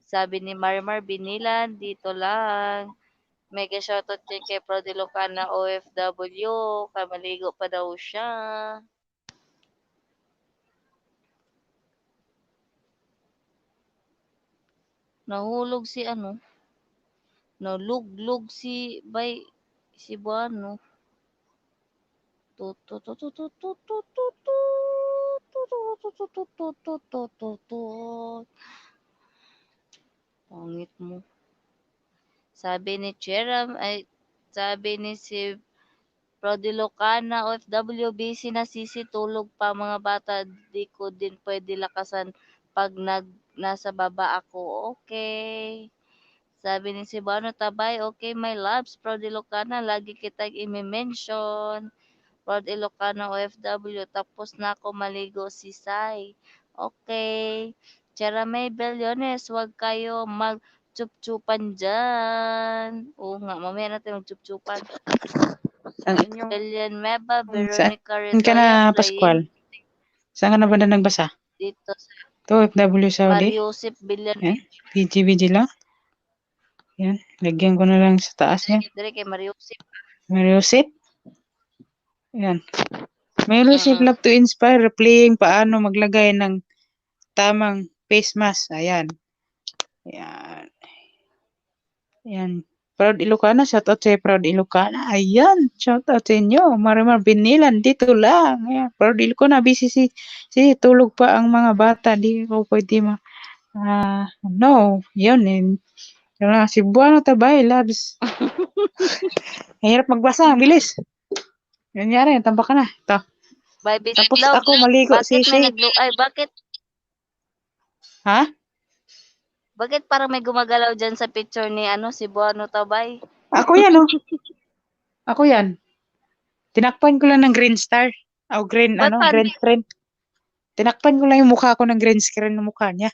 Sabi ni Marimar Binilan, dito lang. Mega shoutout din kay Prod Ilocana OFW. Kaya maligo pa daw siya. Nahulog si ano? Naluglog si Buano. Pangit mo. Sabi ni Cheram, sabi ni si Prod Ilocana OFW, busy na sisi, tulog pa mga bata, di ko din pwede lakasan pag nasa baba ako. Okay. Sabi ni si Buano Tabay, okay my loves, Prod Ilocana, lagi kitang i-mention. Prod Ilocana OFW, tapos na ako maligo si Sai. Okay. Charamay Bellones, wag kayo mag-chup-chupan dyan. Oo nga, mamaya natin mag-chup-chupan. Elian Meba, Veronica Saan ka Retoya, na, Pascual? Saan ka na ba na nagbasa? dito sa To, FW Saudi? Mariusip Villan. Yan. PGBG lang. Yan. Lagyan ko na lang sa taas yan. Dire kay Mariusip. Mariusip. Yan. May music Mm. love to inspire, playing paano maglagay ng tamang face mask. Ayan. Ayan. Ayan. Proud Ilocana, shout out sa Proud Ilocana. Ayan, shout out sa inyo. Marimar Binilan, dito lang. Ayan, Proud Ilocana, busy tulog pa ang mga bata. Di ko pwede no, yun eh. Yung mga Cebuano tabay, labs. Mahirap magbasa, bilis. Nangyari, tampak ka na. Ito. By Visit Tapos Love. ako maligo, Bakit may sisi. bakit Ha? parang may gumagalaw dyan sa picture ni si Buano Tabay? Ako yan, oh. Ako yan. Tinakpan ko lang ng green star. O Ba't pan? green screen. Tinakpan ko lang yung mukha ko ng green screen ng mukha niya.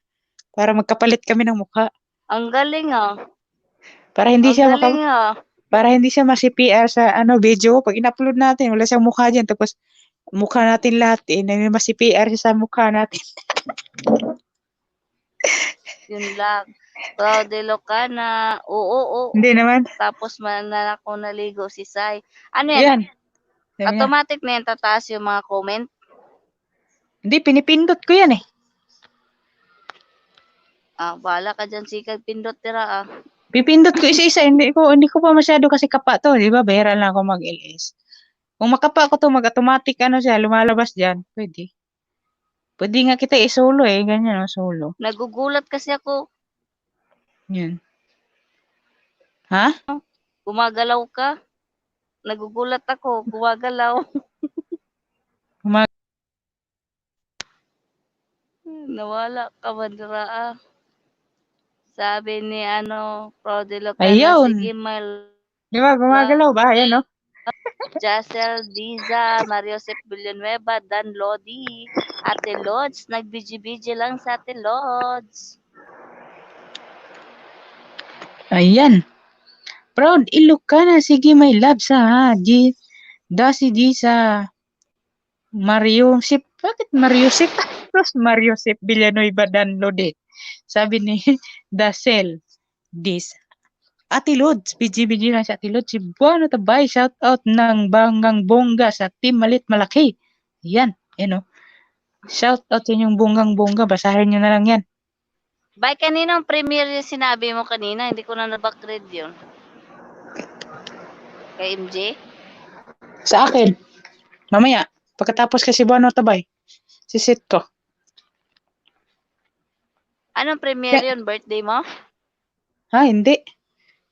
Para magkapalit kami ng mukha. Ang galing Para hindi Ang siya galing para hindi siya ma-CPR sa video. Pag in-upload natin, wala siyang mukha dyan. Tapos, mukha natin lahat ma-CPR siya sa mukha natin. Yun lang. Proud Ilocana. Oo. Hindi naman. Tapos mananako naligo si Sai. Ano yan? Ayan. Sabi niya, Automatic na yan tataas yung mga comment? hindi, pinipindot ko yan eh. Bahala ka dyan, sikag pindot tira Pipindot ko isa-isa. Hindi ko pa masyado kasi kapa to. Di ba? Behera lang ako mag-LS. Kung makapa ko to, mag-automatic siya, lumalabas dyan. Pwede. Pwede nga kita i-solo eh. Ganyan solo. Nagugulat kasi ako. Yan. Ha? Gumagalaw ka. Nagugulat ako. Gumagalaw. Nawala ka man dira Sabi ni Proud Ilocana, Ayun. sige Di ba? Gumagalaw ba? Ayan no? Jacel Diza, Mariosep Villanueva, Dan Lodi, Ate Lods, nagbiji-biji lang sa Ate Lods. Ayan. Proud Ilocana. Sige, my love sa Dasi sa Mariosep. Bakit Mariosep? Tapos Mariosep Villanueva Danlode. Sabi ni Dasel Dis. Ate Lods, BG lang si Ate Lods. Si Buano Tabay, shout out ng Banggang Bongga sa Team Malit Malaki. Yan, shout out sa inyong Bonggang Bongga. Basahin nyo na lang yan. Bay, kaninong premiere yung sinabi mo kanina? Hindi ko na na-backread yun. Kay MJ? Sa akin, mamaya, pagkatapos kasi Buano Tabay, sisit ko. Anong premiere yun? Birthday mo? Ha, hindi.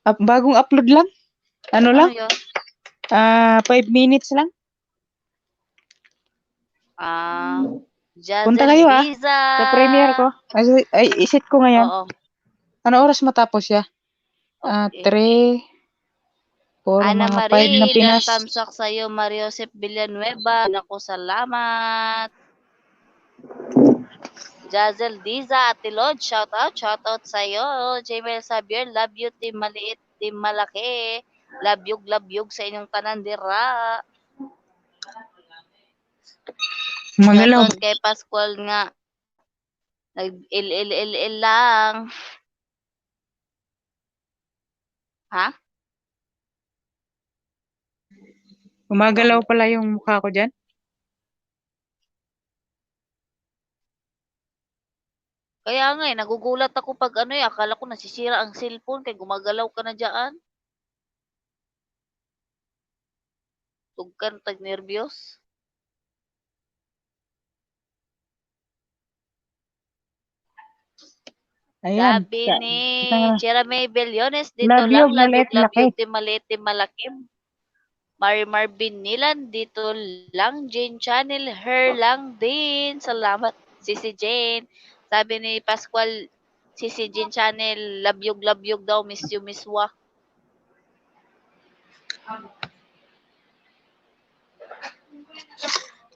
Bagong upload lang. Ano lang? yun? 5 minutes lang. Jazel Punta kayo Diza. sa premiere ko. Ay, isit ko ngayon. Oo. Ano oras matapos siya? Okay. 3, 4, Ana mga 5 na Marie, Pinas. tamsak sa'yo, Mariosep Villanueva. Naku, salamat. Jazel Diza, Ate Lod, shout out sa'yo. Jamel Xavier, love you, team maliit, team malaki. Labyog sa inyong tanandira. Magalaw. Shoutout kay Pascual nga. Nag-il lang. Ha? Gumagalaw pala yung mukha ko dyan. Kaya nga nagugulat ako pag akala ko nasisira ang cellphone kay gumagalaw ka na dyan. Tugkan tag nervyos. Ayan. Sabi ni Isang- Jeremy Bellones, dito Love you, lang, maliit, love laki. you, maliit, malakim. Marimar Binilan, dito lang, Jane Channel, her lang din. Salamat, Sisi Jane. Sabi ni Pascual, Sisi Jane Channel, labyog daw, miss you, miss wa.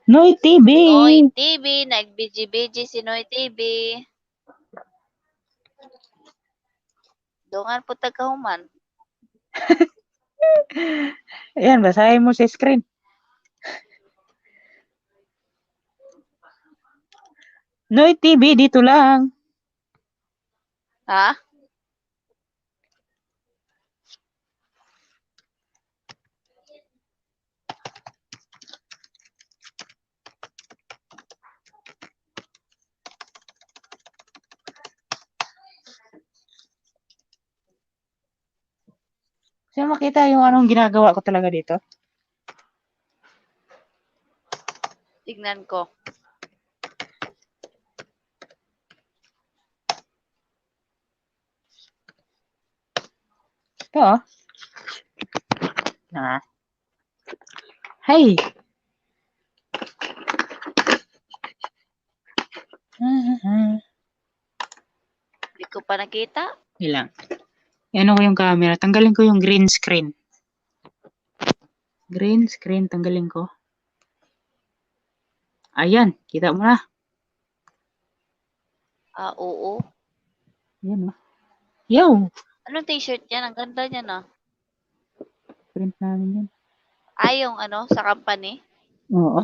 Noy TV. Noy TV, nag-BG si Noy TV. Dungan po tagkahuman. Ayan, basahin mo sa screen. Noy TV, dito lang. Ha? Gusto mo makita yung anong ginagawa ko talaga dito? Tignan ko. Ito, oh. Ah. Hey! Hindi ko pa nakita. Ilang. Ano ko yung camera. Tanggalin ko yung green screen. Green screen, tanggalin ko. Ayan, kita mo na. Oo. Ayan, oh. Yo! Anong t-shirt yan? Ang ganda niya na. Print namin yun. Yung sa company. Oo.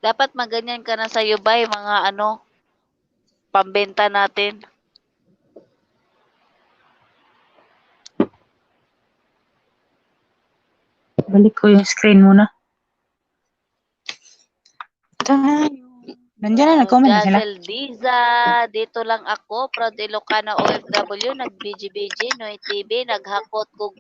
Dapat maganyan ka na sa Yubay, mga pambenta natin. Balik ko yung screen muna. Nandiyan na, nag-comment na sila. Jazel Diza, dito lang ako, proud Ilocana OFW, nag-BGBG, Noy TV, naghakot ko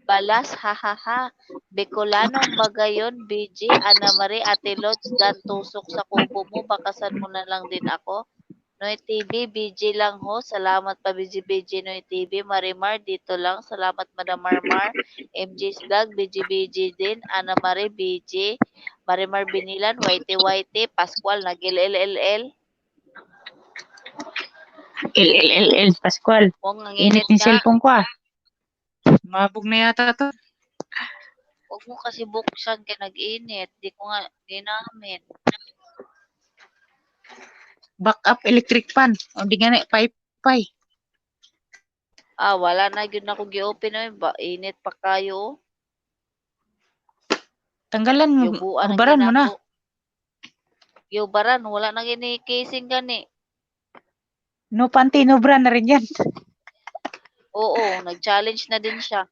balas, hahaha. Bicolanong Bagayon, BG, Ana Marie, Ate Lods, Dan tusok sa kubo mo, bakasan mo na lang din ako. Noy TV, BG lang ho. Salamat pa BG Noy TV. Marimar, dito lang. Salamat Madam Marmar. MJ's Vlog, BG din. Ana Marie, BG. Marimar Binilan, YT, Pascual, nag-LLL. LLLL, Pascual. Kung ang Init init ni nga, cellphone ko, ah. Mabog na yata to. huwag mo kasi buksan kaya nag-init. Di ko nga ginamit. Backup electric fan. O di nga na, pay. Wala na yun ako gi-open na ba? Init pa kayo. Tanggalan mo. Yubuan ang Hubaran mo na. ginako. Yubaran, wala na gini-casing gani. No panty, no bra na rin yan. Oo, nag-challenge na din siya.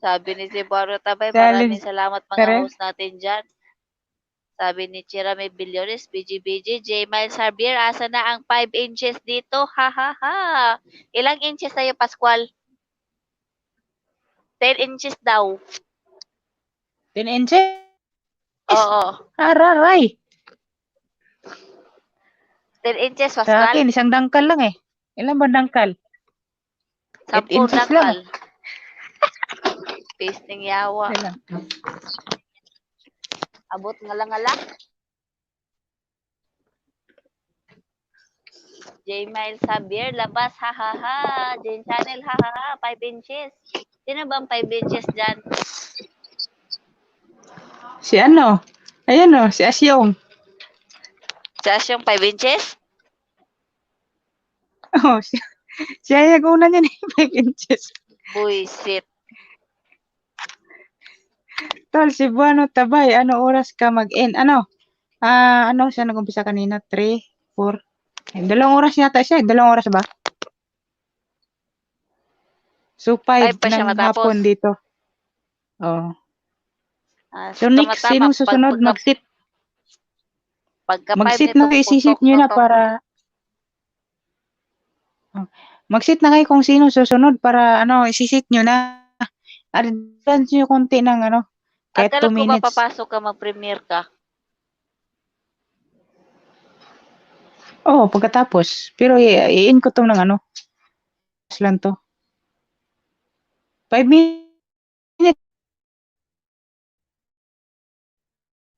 Sabi ni si Baro Tabay, Challenge maraming salamat ka mga rin? host natin dyan. Sabi ni Chirame Billones, BGBG, J. Miles Harbier, asa na ang 5 inches dito? Ha ha ha. Ilang inches sa'yo, Pascual? 10 inches daw. 10 inches? Oo. Araray. 10 inches, Sa Pascual? akin, isang dangkal lang eh. Ilan ba dangkal? 8 10 inches lang. dangkal. Pasting yawa. Ilan? Abot ngala-ngala. J. Miles Xavier, labas, ha ha ha. Jane Channel, ha ha ha. 5 inches. Sino ba ang 5 inches dyan? Si ano? Ayan o, si Asyong. Siya yung 5 inches? Oh, siya yung una niya ni 5 inches. Buisit. Tol, si Buano Tabay, ano oras ka mag-end? Ano? Ano siya nag-umpisa kanina? 3, 4. Dalawang oras yata siya. Dalawang oras ba? So, 5 5 pa siya ng matapos. hapon dito. Oh. So, next, tama-tama. sinong susunod mag-sit? Pagka 5 Mag-sit nito, na kayo, isisit nyo na to. para... Mag-sit na kayo kung sino susunod para isisit nyo na. Advance nyo konti ng kahit 2 Akala ko ba minutes. papasok ka, mag-premiere ka? Oo, pagkatapos. Pero i-in ko tong ng lang to. 5 minutes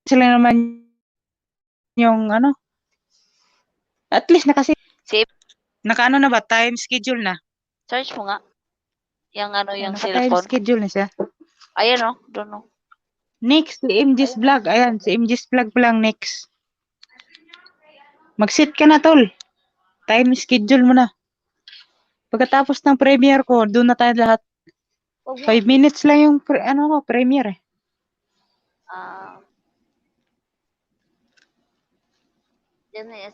sila naman yung at least Save. naka na ba? Time schedule na. Search mo nga. Yung yung Naka-time cellphone. schedule na siya. Ayan o. Doon o. Next, si MJ's Vlog. Ayan, si MJ's Vlog pa lang next. Mag-sit ka na, tol. Time schedule mo na. Pagkatapos ng premiere ko, doon na tayo lahat. 5 minutes lang yung premiere eh. Yan na.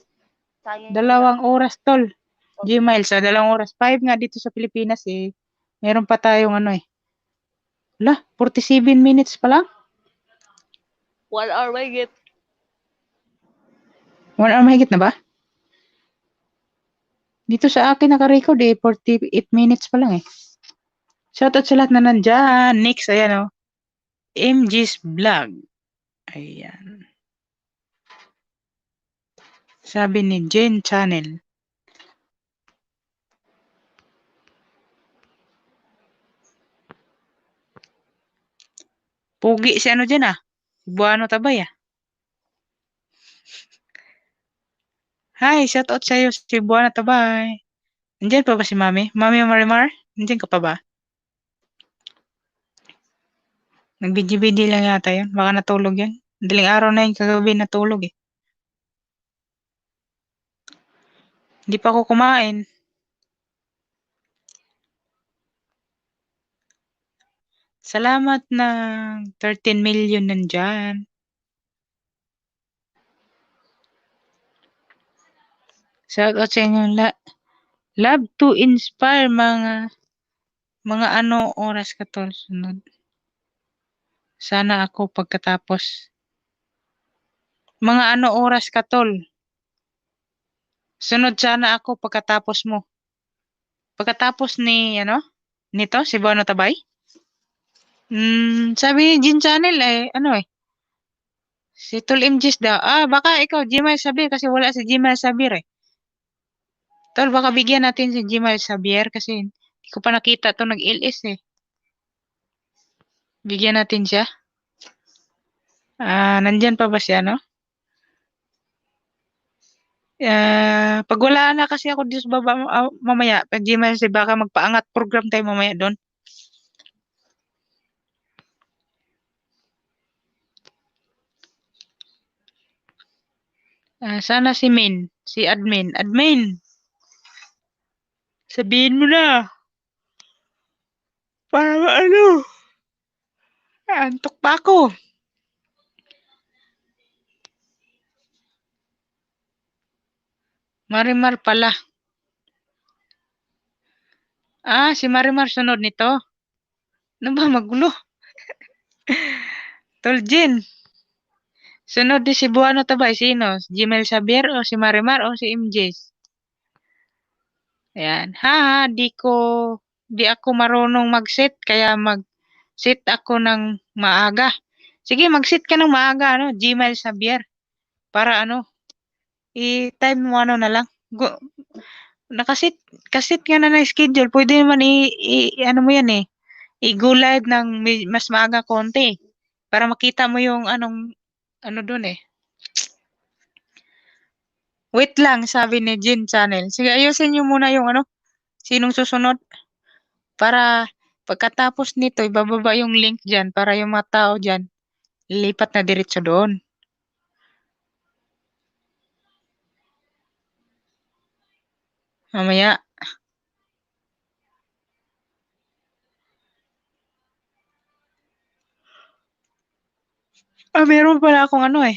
2 oras, tol. Gmail sa 2 oras. 5 nga dito sa Pilipinas eh. Meron pa tayong 47 minutes pa lang. 1 hour mahigit. 1 hour mahigit na ba? Dito sa akin naka-record 48 minutes pa lang eh. Shoutout sa lahat na nandyan. Next, ayan MG's Vlog. Ayan. Sabi ni Jane Channel. Pugi si ano dyan Buano Tabay Hi, shoutout sa'yo si Buana Tabay. Nandiyan pa ba si Mami? Mami Marimar? Nandiyan ka pa ba? Nagbidyo-bidyo lang yata yun. Baka natulog yan. Daling araw na yung kagabi natulog eh. Hindi pa ako kumain. Salamat ng 13 million nandyan. Shoutout sa inyo. Love to inspire mga oras ka tol sunod. Sana ako pagkatapos. Mga oras ka tol. Sunod sana ako pagkatapos mo. Pagkatapos nito, si Bono Tabay? Sabi ni Jin Channel si Tol MGs daw. Baka ikaw, Jimal Sabir, kasi wala si Jimal Sabir eh. Tol, baka bigyan natin si Jimal Sabir kasi hindi ko pa nakita to nag-LS eh. Bigyan natin siya. Nandyan pa ba siya, no? Pag wala na kasi ako dito sa baba mamaya, pag Jimal Sabir, baka magpaangat program tayo mamaya doon. Sana si Min, si admin. Admin! Sabihin mo na. Para antok pa ako. Marimar pala. Si Marimar sunod nito. Ano ba magulo? Tol Jin. Sunod di si Buano Tabay. Sino? Si Jimel Xavier o si Marimar o si MJs? Ayan. Di ako marunong mag-set. Kaya mag-set ako ng maaga. Sige, mag-set ka ng maaga, Jimel Xavier. Para i-time mo na lang. Nakasit nga na schedule. Pwede naman ano mo yan i-go live ng mas maaga konti. Para makita mo yung doon eh. Wait lang, sabi ni Jin Channel. Sige, ayusin nyo muna yung sinong susunod. Para pagkatapos nito, ibababa yung link dyan para yung mga tao dyan, lilipat na diretso doon. Mamaya. Meron pala akong umay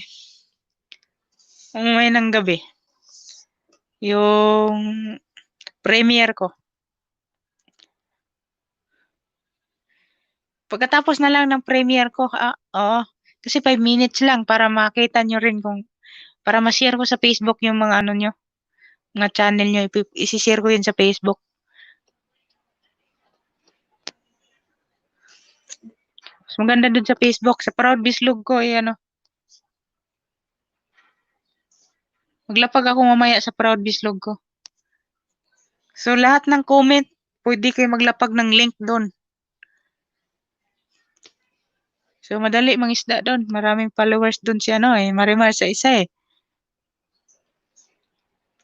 ng gabi. Yung premiere ko. Pagkatapos na lang ng premiere ko, oo. Kasi 5 minutes lang para makita nyo rin para ma-share ko sa Facebook yung mga nyo, mga channel nyo, isi-share ko yun sa Facebook. Mas maganda dun sa Facebook, sa Proud Bislog ko, maglapag ako mamaya sa Proud Bislog ko. So, lahat ng comment, pwede kayo maglapag ng link doon. So, madali mangisda doon. Maraming followers doon si Marimar sa isa eh.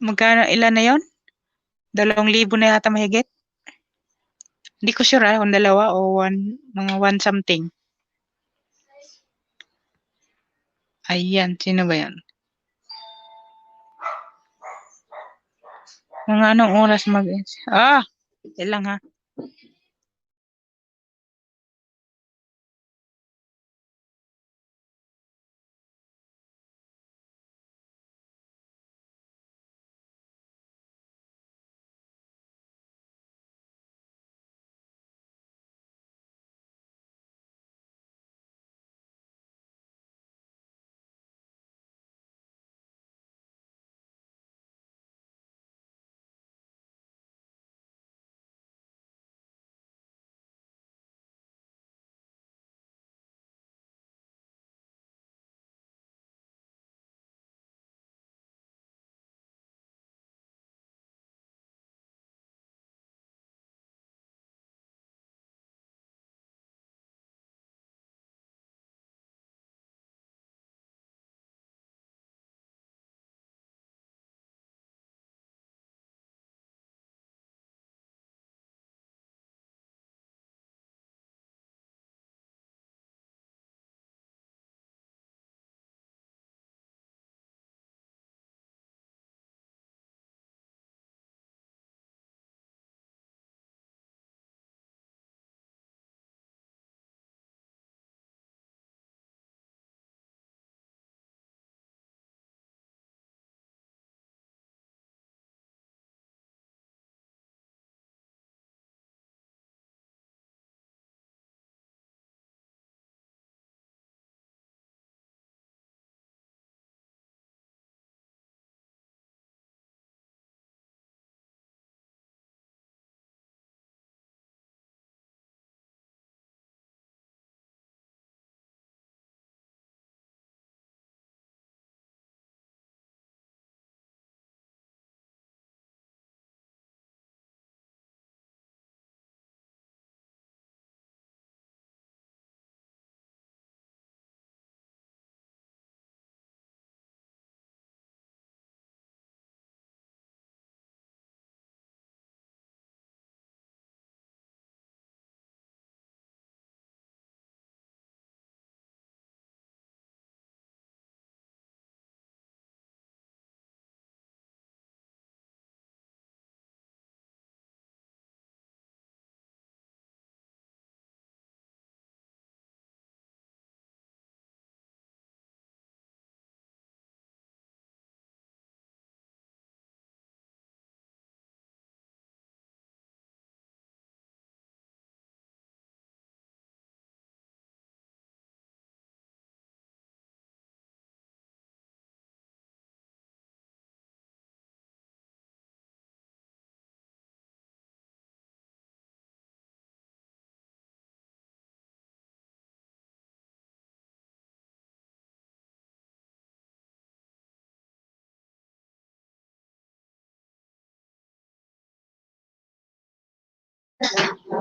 Magkano, ilan na yon? 2,000 na yata mahigit. Hindi ko sure kung dalawa o mga 1 something. Ayan, sino ba yan? Mga anong oras ilang ha?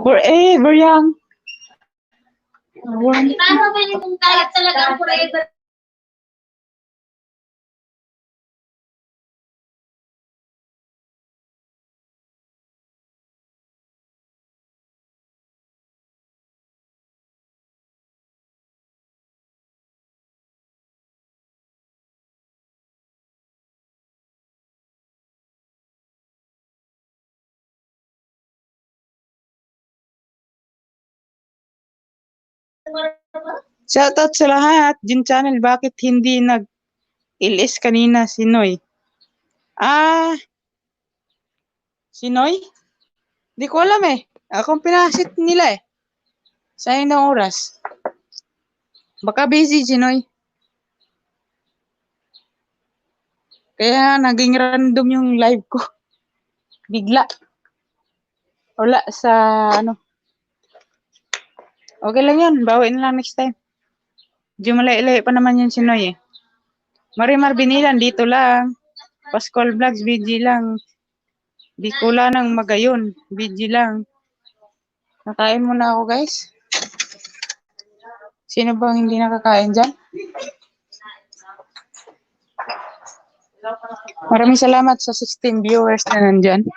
Forever young. Paano ba yung kung kahit talagang forever? Shoutout sa lahat. Jin Channel, bakit hindi nag-LS kanina si Noy? Si Noy? Di ko alam eh. Akong pinasit nila eh. Sayang ng oras. Baka busy si Noy. Kaya naging random yung live ko. Bigla. Wala sa ano. Okay lang yun. Bawiin lang next time. Di malay-lay pa naman yun si Noy eh. Marimar Binilan, dito lang. Pascual Vlogs, BG lang. Di ko lang ng magayon. BG lang. Nakain muna ako guys. Sino bang hindi nakakain dyan? Maraming salamat sa 16 viewers na nandyan.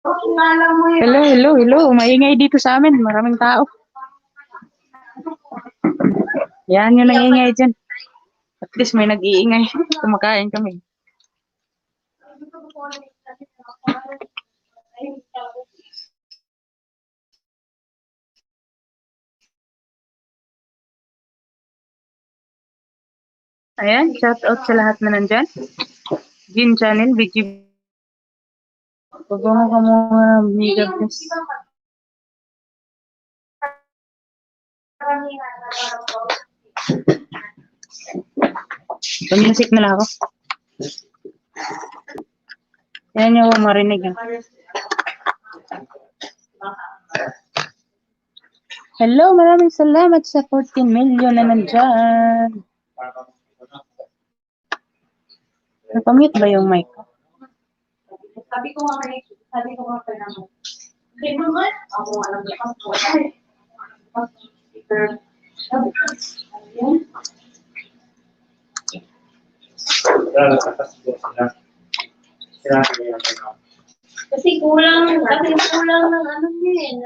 Hello. Maingay dito sa amin. Maraming tao. Yan yung nangingay dyan. At least may nag-iingay. Kumakain kami. Ayan, shout out sa lahat na nandyan. Jin Channel, BG. Pagbango ka muna, Mega Bless. Pamusik na lang ako. Yan yung marinig. Hello, maraming salamat sa 14 million na nandyan. Nakamute ba yung mic ko? Sabi ko nga pa naman. Hindi mo ba? Ako alam niya ako. Kasi kulang ng ano niya eh.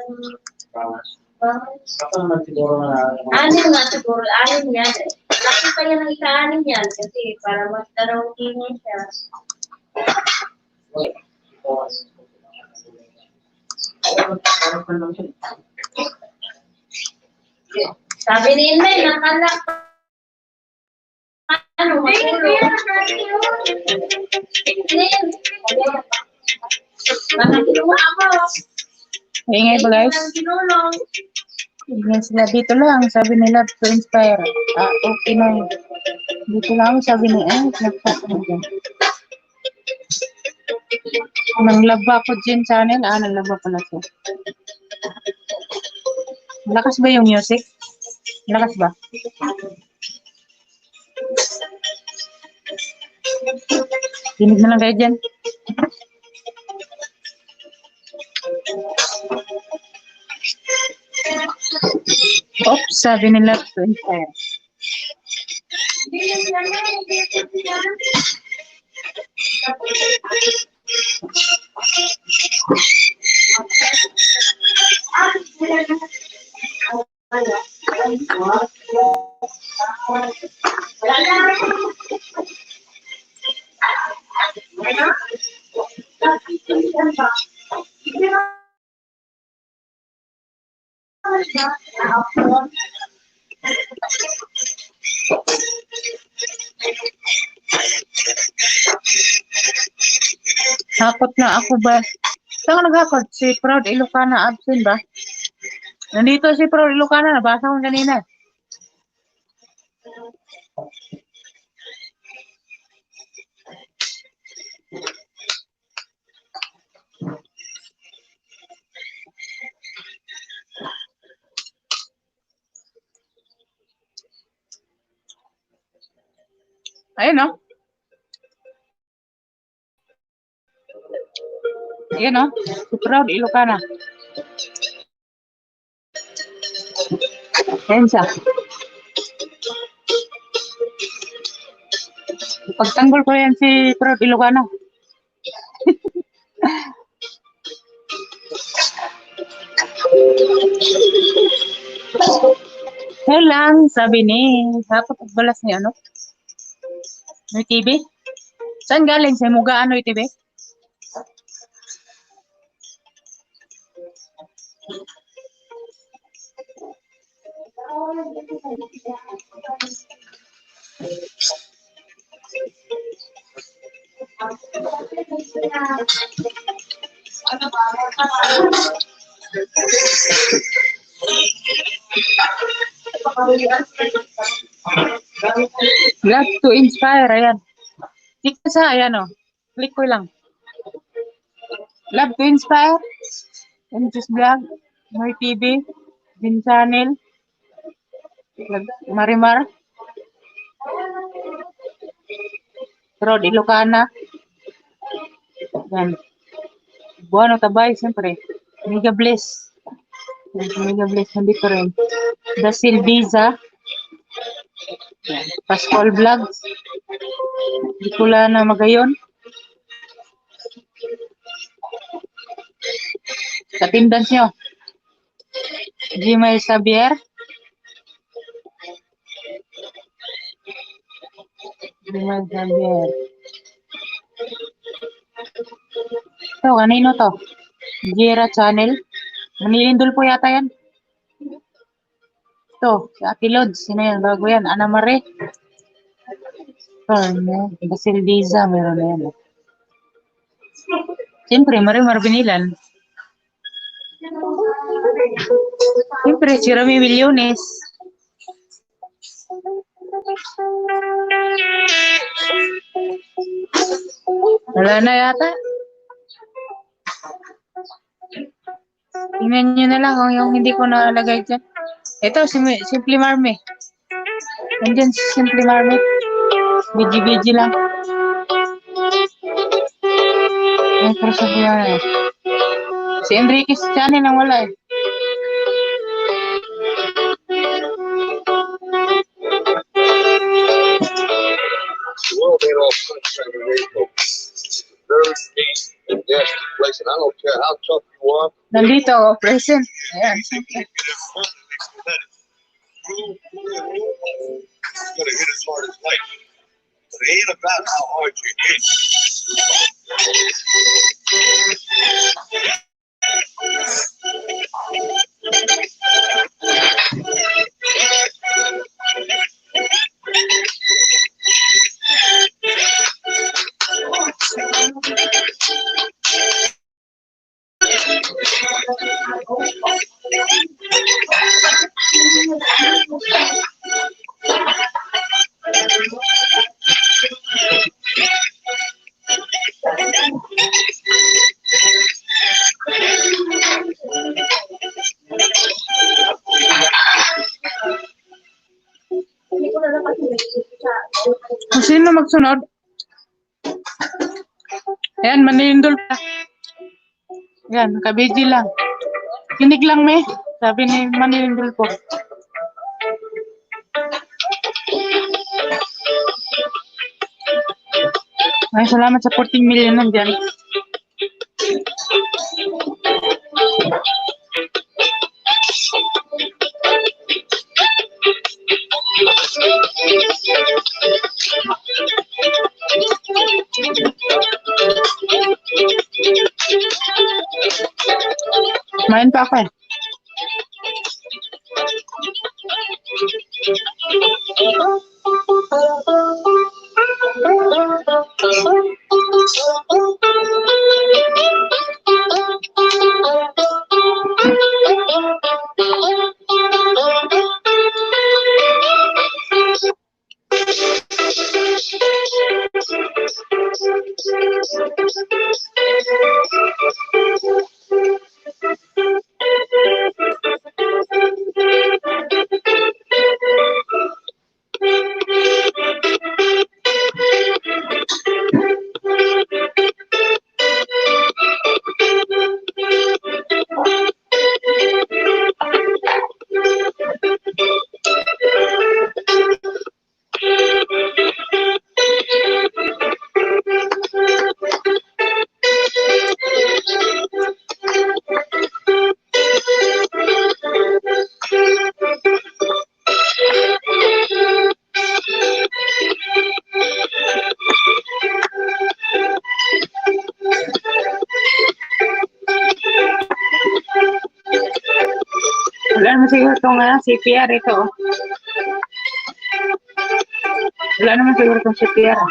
Anin nga siguro, anin yan eh. Laki pa yan ang ika-anin yan kasi para magtarong tingin siya. Sabi ni Inay, nakanak. Ano, matulog. Nakakinuha ako. Ingay ba guys? Tinulong. Ingay sila dito lang, sabi nila to inspire. Okay na yun. Dito lang, sabi ni nagpap na dyan. Nanglaba ko dyan channel, nanglaba pala to. Lakas ba yung music? Lakas ba? Tinig na lang kayo dyan. Oops, sabi nila to inspire. Hakot na ako ba? Saan ka naghakot? Si Proud Ilocana absent ba? Nandito si Proud Ilocana, nabasa ko kanina. Ayun o. Ayun o. Si Proud Ilocana. Ayun siya. Pagtanggol ko yan si Proud Ilocana. Hey lang, sabi ni. Dapat balas ni ano? May TV? Saan galing? Sa Muga ano yung TV? Love to inspire, ayan. Click ko sa, ayan o. Click ko lang. Love to inspire. MJ's Vlog. May TV. Din Channel. Marimar. Proud Ilocana. Yan. Buano Tabay, siyempre. Mega Bliss. Mega Bliss, nandito rin. Dasil Biza. Pascual Vlogs. Dikula na Magayon. Katindans nyo. Gmail Xavier. Gmail Xavier. Ito, kanino to? Jira Channel. Manilindol po yata yan. Ito, si Ate Lods. Sino yan? Bago yan. Ana Marie. Basil Diza. Meron na yan. Siyempre, Marimar Binilan. Siyempre, si Rami Millones. Wala na yata. Tingnan nyo na lang kung yung hindi ko nalagay dyan. Ito, Simply Marmy. Nandyan si Simply Marmy. BG lang. Ay, pero sabi yan eh. Si Enriquez Channel ang wala eh. Well, they all very deep and desperate place, and I don't care how tough you are. Nandito ako, present. Ayan, siyempre. He's gonna hit as hard as life. But it ain't about how hard you hit. Sino magsunod? Ayan, manindol pa. Yan, kabidyo lang. Kinig lang, me. Sabi ni manindol po. Ay, salamat sa 14 million nandyan. Main pa ako eh. Wala naman siguro itong CPR ito. Oh. Wala naman siguro itong CPR.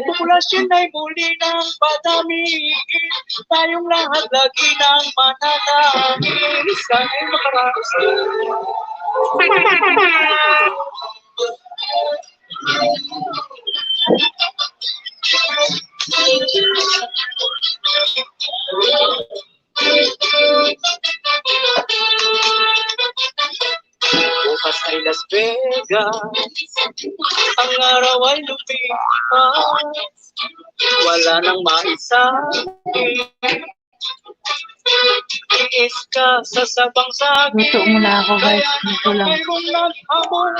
Populasyon ay muli ng padami. Tayong lahat lagi ng mananami. Sana'y makaraos. Bukas ay Las Vegas, ang araw ay lumipas, wala nang maisabi. Iis ka sa sabang sabi, Luto muna ako guys. kaya Luto lang. mayroong naghamon.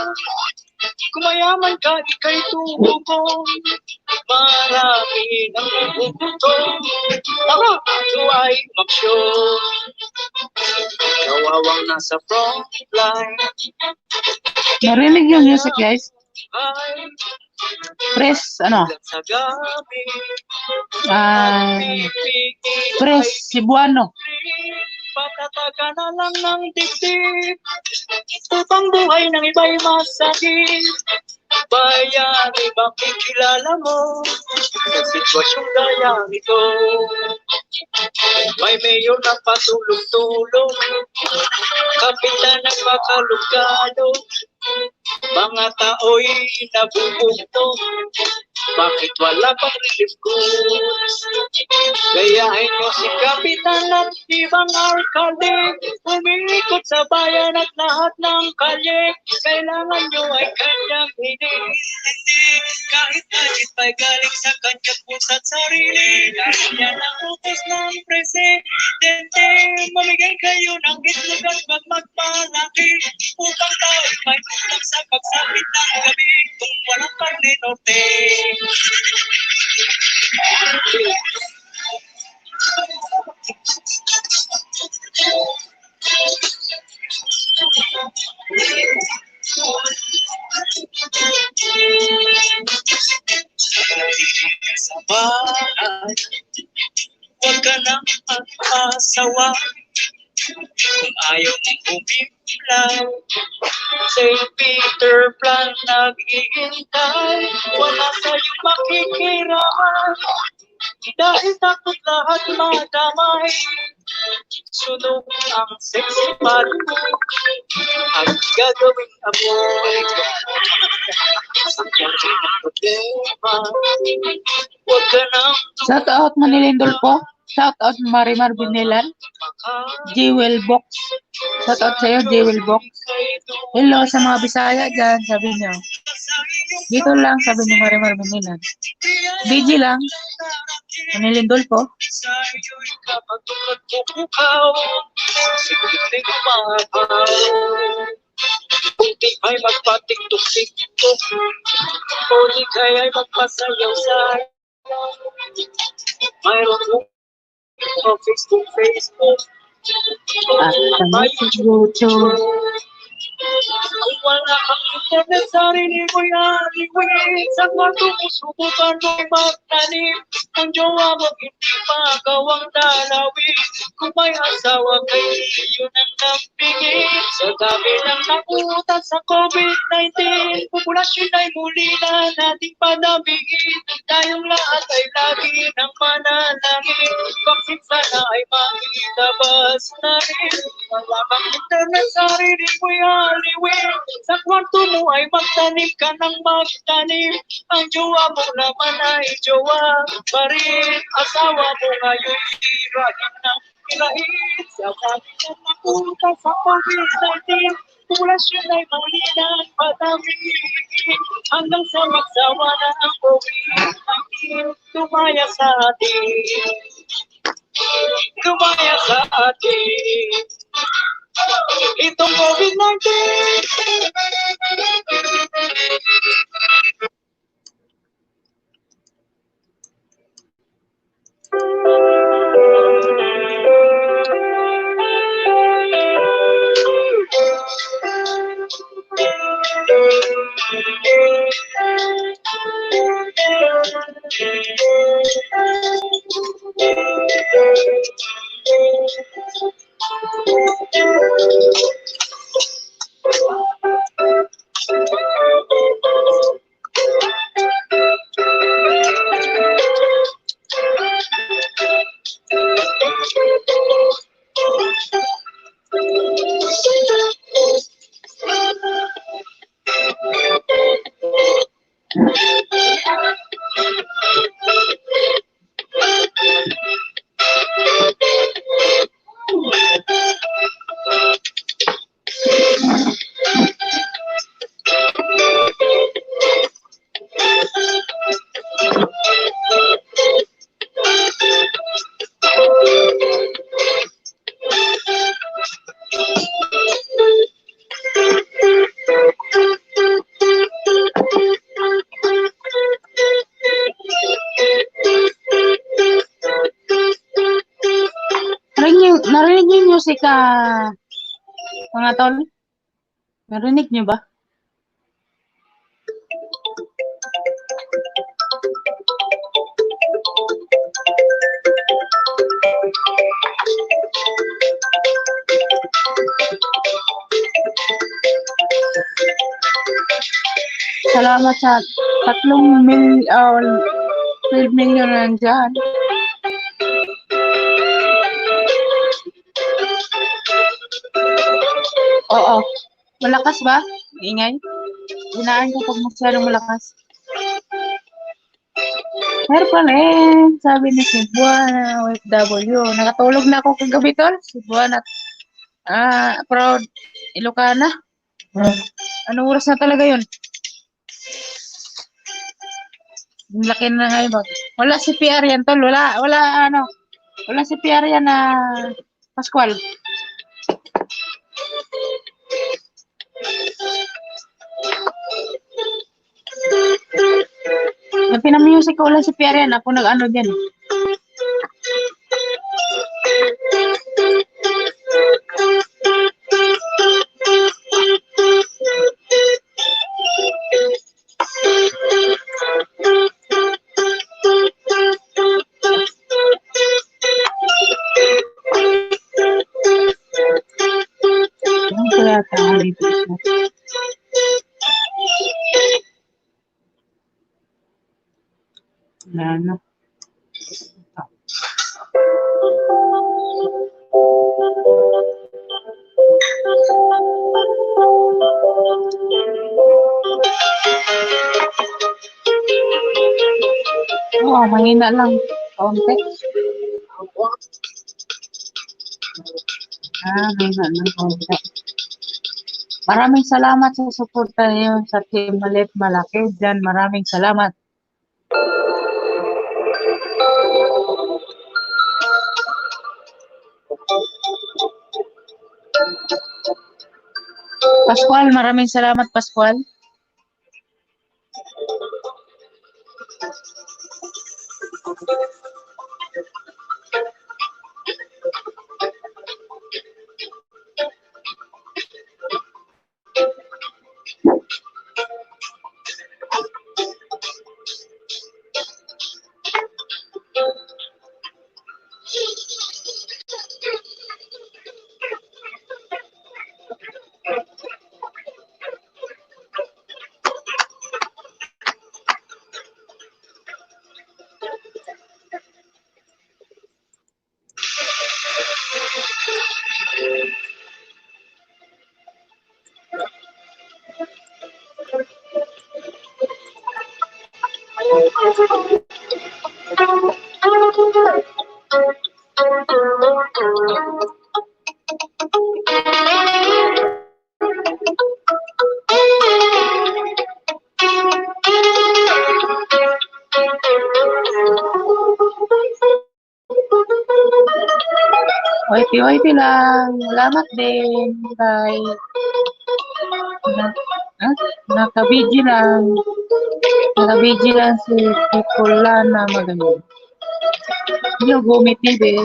Kumayaman ka, ika'y tubong, marami nang bubutong. Tara, ito ay mag-show. Nawawang nasa front line. Narinig yung music guys. Ay, Press, ano? sa gabi, Press Cebuano. patataga na lang ng dibdib. Upang buhay ng iba'y masakit. Bayani, bakit kilala mo sa sitwasyong gaya nito? May mayor na patulong-tulong, kapitan ng makalugalo, mga tao'y nabubugto. Bakit wala pang relief goods? Gayahin nyo si Kapitan at ibang alkalde, umiikot sa bayan at lahat ng kalye. Kailangan nyo ay kanyang hinihintindi, kahit budget pa'y galing sa kanyang pusa't sarili. Dahil yan ang utos ng presidente, mamigay kayo ng itlog at magpalaki, upang tao'y may tulog sa pagsapit ng gabi, kung walang karne norte. Sa bahay, sawa. Kung ayaw mong bumiblaw, St. Peter Pan nag-iintay. Wala sa'yong makikiraman, dahil takot lahat madamay. Sunog ang sexy pad mo, ang gagawing amoy. Ang gagawin ng problema, huwag ka nang Shout out Manilindol po. Shout out Marimar Binilan. Jewel Box. Shout out sa'yo, Jewel Box. Hello sa mga Bisaya dyan, sabi niyo. Dito lang, sabi ni Marimar Binilan. BG lang. Manilindol po. sa'yo'y kapag magpupukaw, sigurong umapaw. Kung di ay magpatiktok-tiktok, o di kaya'y magpasayaw-sayaw. Mayroon mo Facebook. At kami sa YouTube. Kung wala kang internet, sarili mo'y aliwin. Sa kwarto mo, subukan mo'y magtanim. Ang jowa mo, hindi magawang dalawin. Kung may asawa kayo, yun ang nagbigay. Sa dami ng nakutan sa COVID-19, populasyon ay muli na nating padamigin. Tayong lahat ay lagi ng manalangin. Bakit sana ay makilabas na rin. Wala kang internet, sarili mo'y aliwin. Sa kwarto mo ay magtanim ka ng magtanim. Ang jowa mo naman ay jowa pa rin. Asawa mo ngayon irahin ng irahin. Sa dami ng nakuta sa COVID-19, populasyon ay muli na padamigin. Hanggang sa magsawa na ang COVID-19, tumaya sa atin. Tumaya sa atin. Itong COVID-19. Narinig niyo yung music, mga tol? Narinig niyo ba? Salamat sa 3 million nandyan. Oo. Malakas ba? Ingay? Hinaan ko pag masyadong malakas. Meron pa rin, sabi ni Cebuana OFW. Nakatulog na ako kagabi, tol. Cebuana. Proud. Ilocana. Anong oras na talaga yun? Ang laki na nga yun. Wala si PR yan, tol. Wala si PR yan na Pascual. Yung pinamusic ko lang si PR yan. Ako nag-ano dyan. Wala na. Mahina lang. Kaunti. Mahina lang kaunti. Maraming salamat sa suporta niyo sa Team Malit Malaki. Diyan, maraming salamat. Pascual, maraming salamat, Pascual. Oiti lang. Salamat din. Bye. Nakabidyo lang. Nakabidyo lang si Pula na maganda. Yung gumitid eh.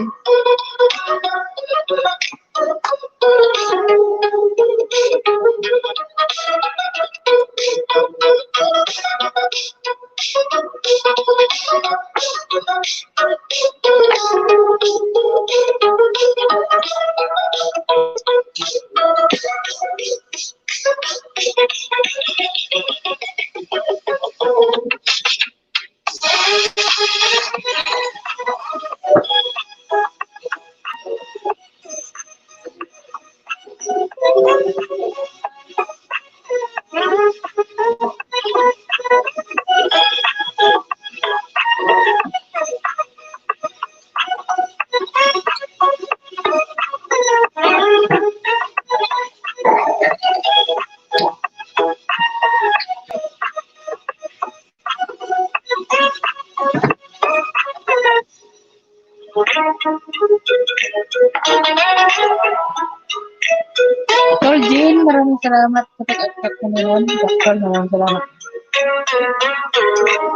Tol Jane, maraming salamat sa pag-accept ko ngayon. Doctor, maraming salamat.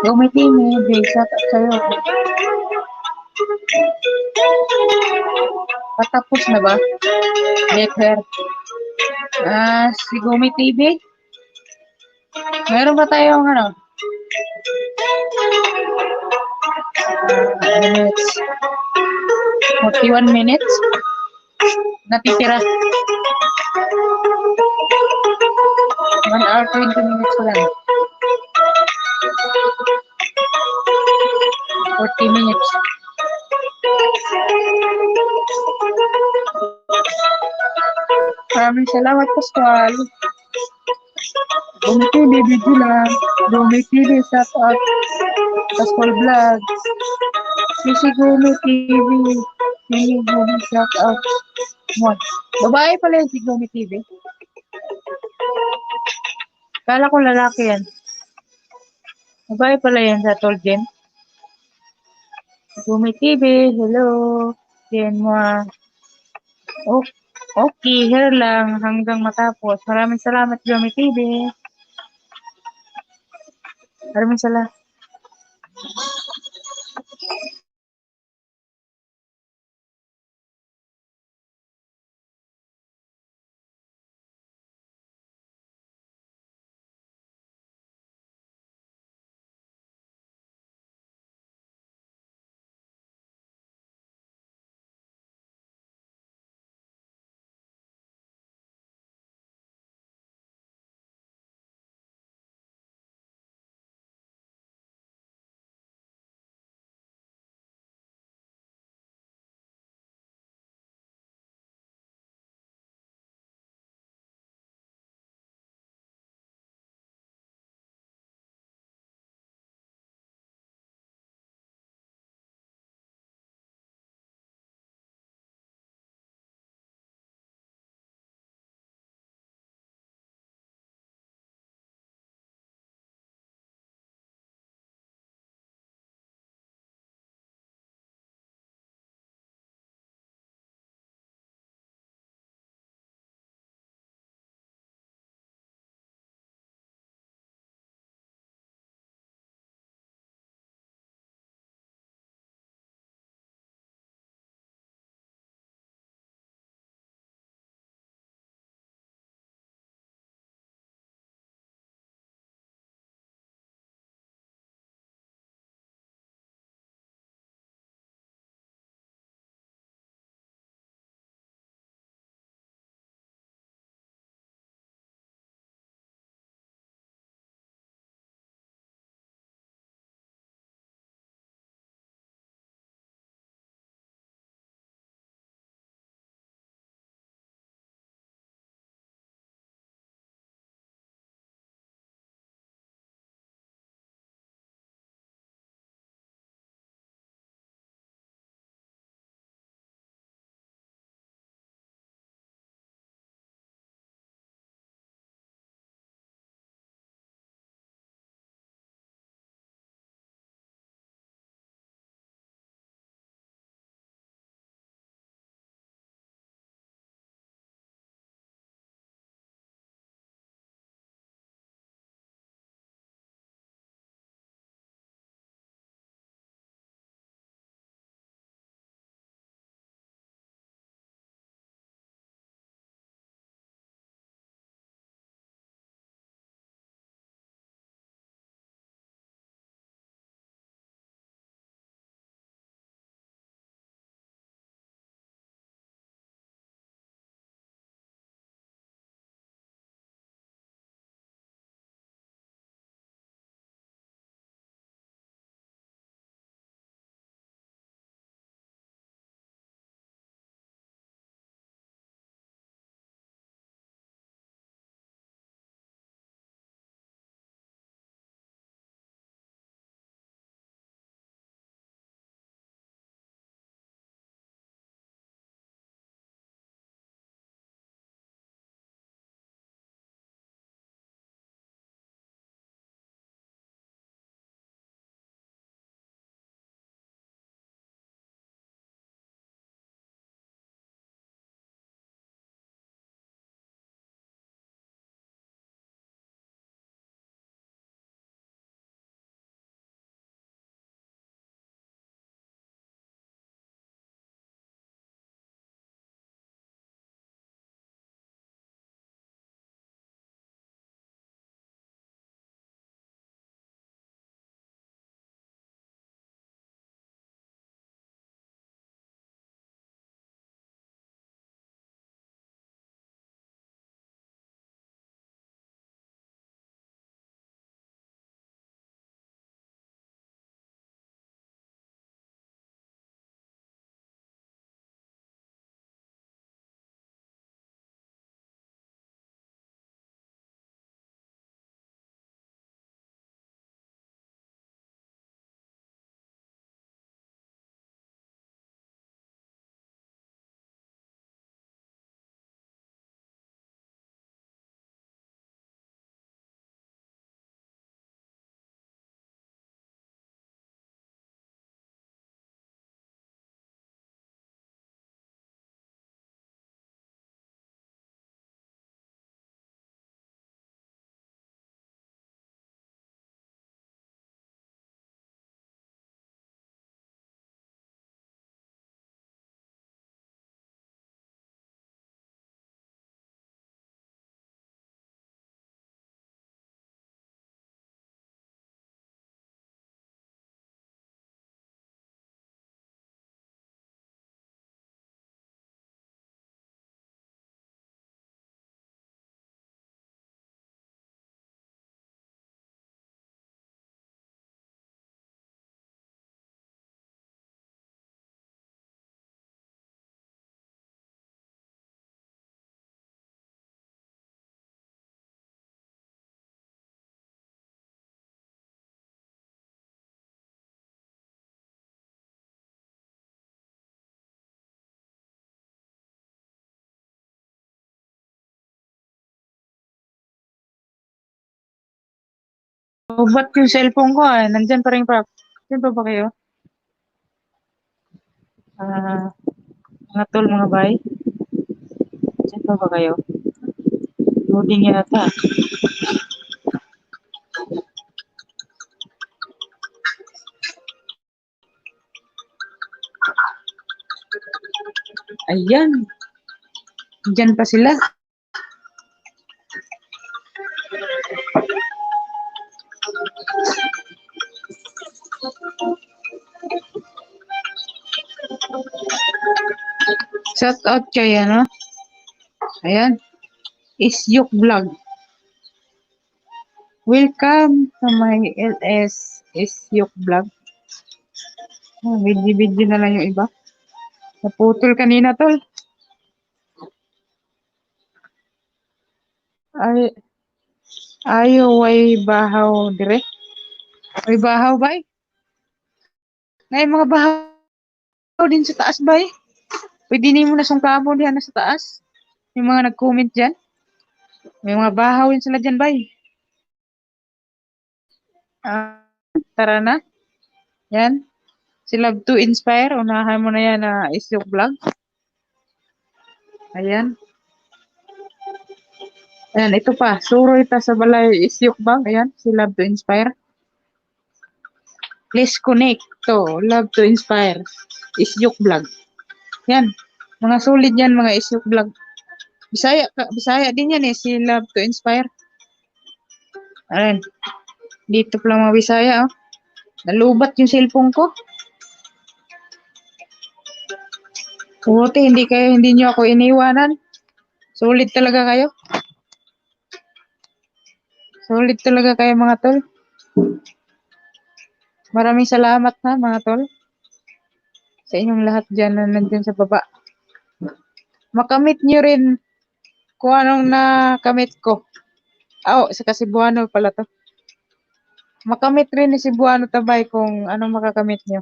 Gumitimi, Jay, shout out sa'yo. Patapos na ba? Better. Si Gumi TV. Meron ba tayong minutes? 41 minutes? Natitira. 1 hour 20 minutes lang. 40 minutes. Maraming salamat, Pascual. Gumi TV, video lang. Gumi TV, shout out. Pascual Vlog. Sisi Gumi TV. Sisi Gumi, shout out. Babae pala yung si Gumi TV. Kala ko lalaki yan. Babae pala yan sa Tolgen. Gumi TV, hello. Yan mo. Okay, here lang hanggang matapos. Maraming salamat, Gumi TV. Maraming salamat. Ba't yung cellphone ko nandyan pa rin pa. Saan pa ba kayo? Mga tol, mga bay. Saan pa ba kayo? Loading yata. Ayan. Diyan pa sila. Shout out kayo, no? Ayan. Isyok Vlog. Welcome to my LS Isyok Vlog. Video na lang yung iba. Naputol kanina, tol. Ayo way bahaw dire. Way bahaw bay. Ngay mga bahaw din sa taas bay. Pwede ni mo na sungkamo diyan sa taas. Yung mga nag-comment diyan. May mga bahaw din sila diyan bay. Tara na. Yan. Si Love to Inspire. Unahan mo na yan na Isyok Vlog. Ayan. Ayan, ito pa. Suroy ta sa balay Isyok Vlog. Ayan, si Love to Inspire. Please connect to Love to Inspire. Isyok Vlog. Yan. Mga solid yan, mga Isyok Vlog. Bisaya din yan si Love to Inspire. Ayan. Dito pa lang mga Bisaya, oh. Nalubat yung cellphone ko. Buti, hindi nyo ako iniwanan. Solid talaga kayo. Solid talaga kayo mga tol. Maraming salamat na mga tol. Sa inyong lahat dyan na nandyan sa baba. Makamit nyo rin kung anong nakamit ko. Sa Cebuano pala to. Makamit rin ni Cebuano tabay kung anong makakamit nyo.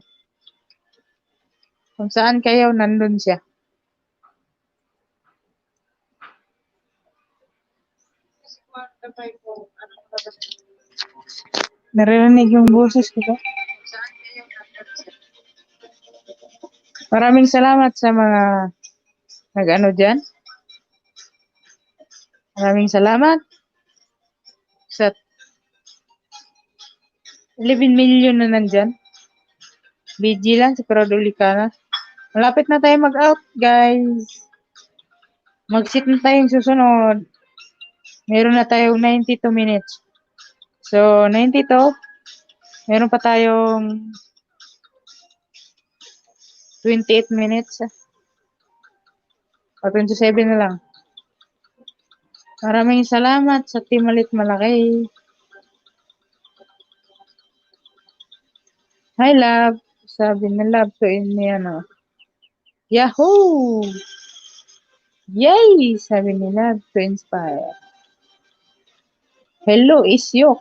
Kung saan kayo, nandun siya. Naririnig yung boses ko ba? Maraming salamat sa mga nag-ano dyan. Maraming salamat sa 11 million na nandyan. BG lang, sigurado uli ka na. Malapit na tayo mag-out, guys. Mag-sit na tayong susunod. Meron na tayong 92 minutes. So, 92. Meron pa tayong 28 minutes. O 27 na lang. Maraming salamat sa Team Malit Malaki. Hi, love. Sabi na love to niya, no? Yahoo! Yay! Sabi ni Love to Inspire. Hello, Isyok.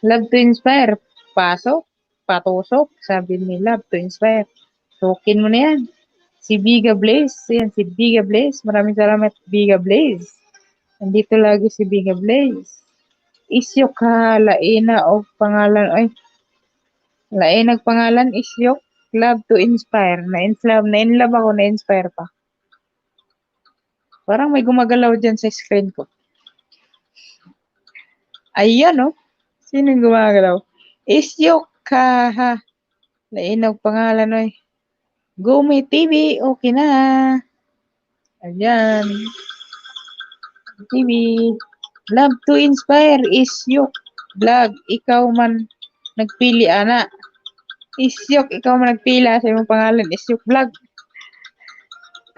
Love to Inspire. Pasok, patusok. Sabi ni Love to Inspire. Token mo na yan. Si Biga Blaze. Yan, si Biga Blaze. Maraming salamat, Biga Blaze. Nandito lagi si Biga Blaze. Isyok ha, laina o pangalan. Ay, lainag pangalan, Isyok. Love to Inspire. Na-inlove ako, na-inspire pa. Parang may gumagalaw dyan sa screen ko. Ayan, no? Sino yung gumagalaw? Isyok ka, ha? Lainag pangalan, oy. Gumi TV, okay na. Ayan. TV. Love to Inspire, Isyok Vlog. Ikaw man nagpili, ana. Isyok, ikaw man nagpila sa imong pangalan, Isyok Vlog.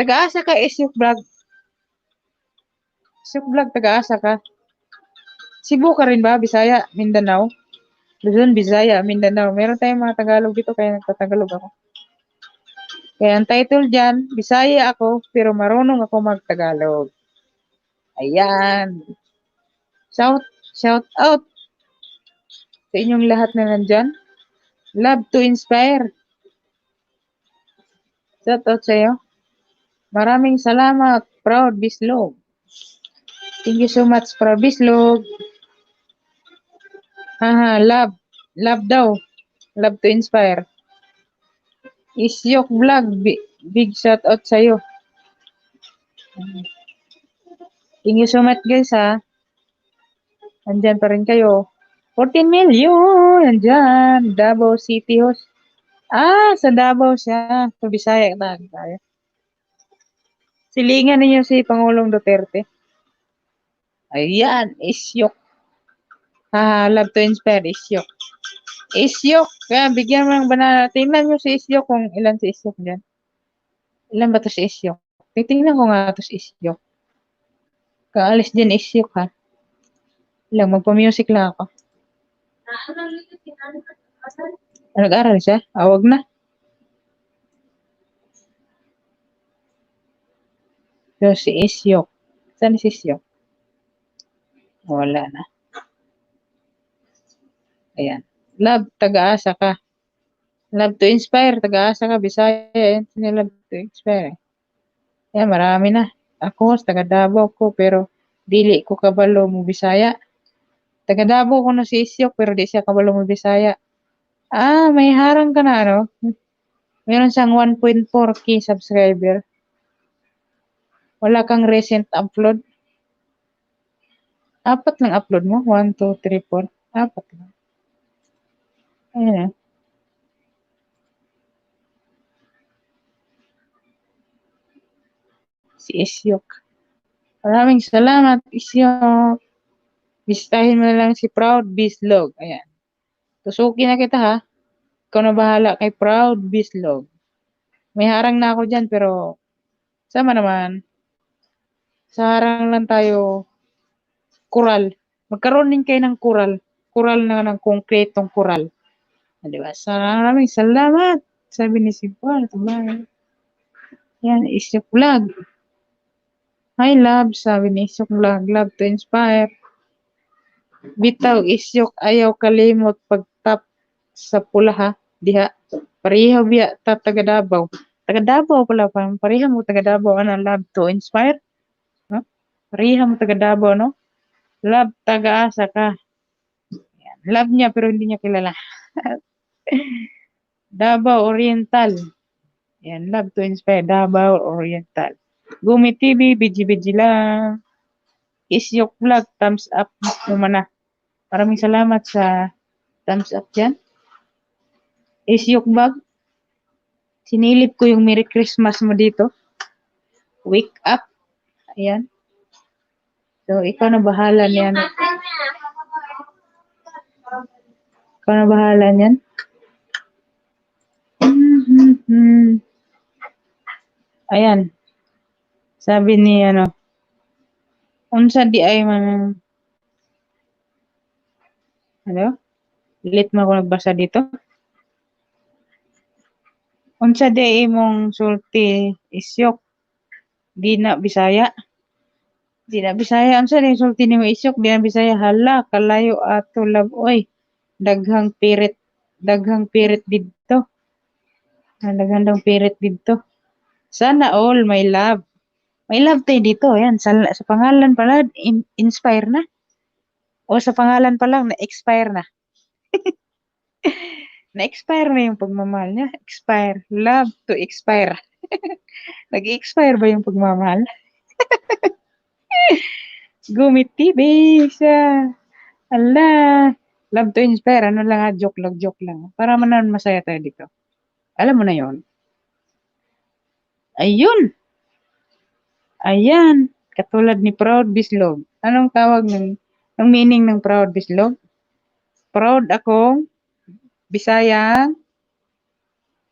Taga-asa ka, Isyok Vlog. Isyok Vlog, taga-asa ka. Cebu ka rin ba? Bisaya, Mindanao? Luzon, Bisaya, Mindanao. Meron tayong mga Tagalog dito, kaya nagtatagalog ako. Kaya ang title dyan, Bisaya ako, pero marunong ako magtagalog. Ayan. Shout out sa inyong lahat na nandyan. Love to Inspire. Shout out sa'yo. Maraming salamat, Proud Bislog. Thank you so much, Proud Bislog. Haha, love. Love daw. Love to inspire. Isyok vlog. Big shout out sa'yo. Thank you so much guys ha. Andyan pa rin kayo. 14 million. Andyan. Davao City host. Sa Davao siya. Sa Bisaya tayo. Silingan ninyo si Pangulong Duterte. Ayan. Isyok. Love to inspire. Isyok. Isyok. Kaya bigyan mo ng banana. Tingnan nyo si Isyok kung ilan si Isyok dyan. Ilan ba to si Isyok? Titingnan ko nga to si Isyok. Kaalis din Isyok ha. Ilang magpa-music lang ako. Nag-aral siya? Wag na. So si Isyok. Saan si Isyok? Wala na. Ayan. Love, taga-asa ka. Love to inspire, taga-asa ka, Bisaya. Yan, love to inspire. Yan, marami na. Ako, taga Davao ko, pero dili ko kabalo mo Bisaya. Taga Davao ko na si Isyok, pero di siya kabalo mo Bisaya. May harang ka na, ano? Meron siyang 1.4K subscriber. Wala kang recent upload. 4 lang upload mo. 1, 2, 3, 4. 4 lang. Ayan na. Si Isyok. Maraming salamat, Isyok. Bisitahin mo na lang si Proud Bislog. Ayan. Tusukin na kita ha. Ikaw na bahala kay Proud Bislog. May harang na ako dyan pero sama naman. Sa harang lang tayo kural. Magkaroon din kayo ng kural. Kural na ng konkretong kural. Diba? Maraming salamat. Sabi ni Sipal. Yan, Isyok Vlog. Hi, love. Sabi ni Isyok Vlog. Love to inspire. Bitaw, Isyok. Ayaw kalimot pag-tap sa pula ha. Diha. Pareho biya. Taga Davao. Taga Davao pala pa. Pareho mo taga Davao. Ano? Love to inspire. No? Pareho mo taga Davao, no? Love, taga-asa ka. Yan. Love niya pero hindi niya kilala. Davao Oriental. Yan, love to inspire. Davao Oriental. Gumi TV, BG lang. Isyok Vlog, thumbs up mo na. Maraming salamat sa thumbs up dyan. Isyok Vlog. Sinilip ko yung Merry Christmas mo dito. Wake up. Ayan. So, ikaw na bahala niyan. Ikaw na bahala niyan. Ayan. Sabi ni unsa di ay man Lit mo ako nagbasa dito. Unsa di ay imong sulti Isyok? Di na Bisaya. Di na Bisaya. Unsa di sulti nimo Isyok? Di na Bisaya. Hala, kalayo ato love. Oy, daghang pirit didto. Daghang pirit didto. Sana all my love. May love tayo dito. Ayan, sa pangalan pala, inspire na. O sa pangalan pa lang, na-expire na. Na-expire na yung pagmamahal niya. Expire. Love to expire. Nag-expire ba yung pagmamahal? Gumit TV siya. Ala. Love to inspire. Ano lang ha? Joke lang. Para man masaya tayo dito. Alam mo na yon. Ayun. Ayan. Katulad ni Proud Bislog. Anong tawag ng meaning ng Proud Bislog? Proud akong Bisayang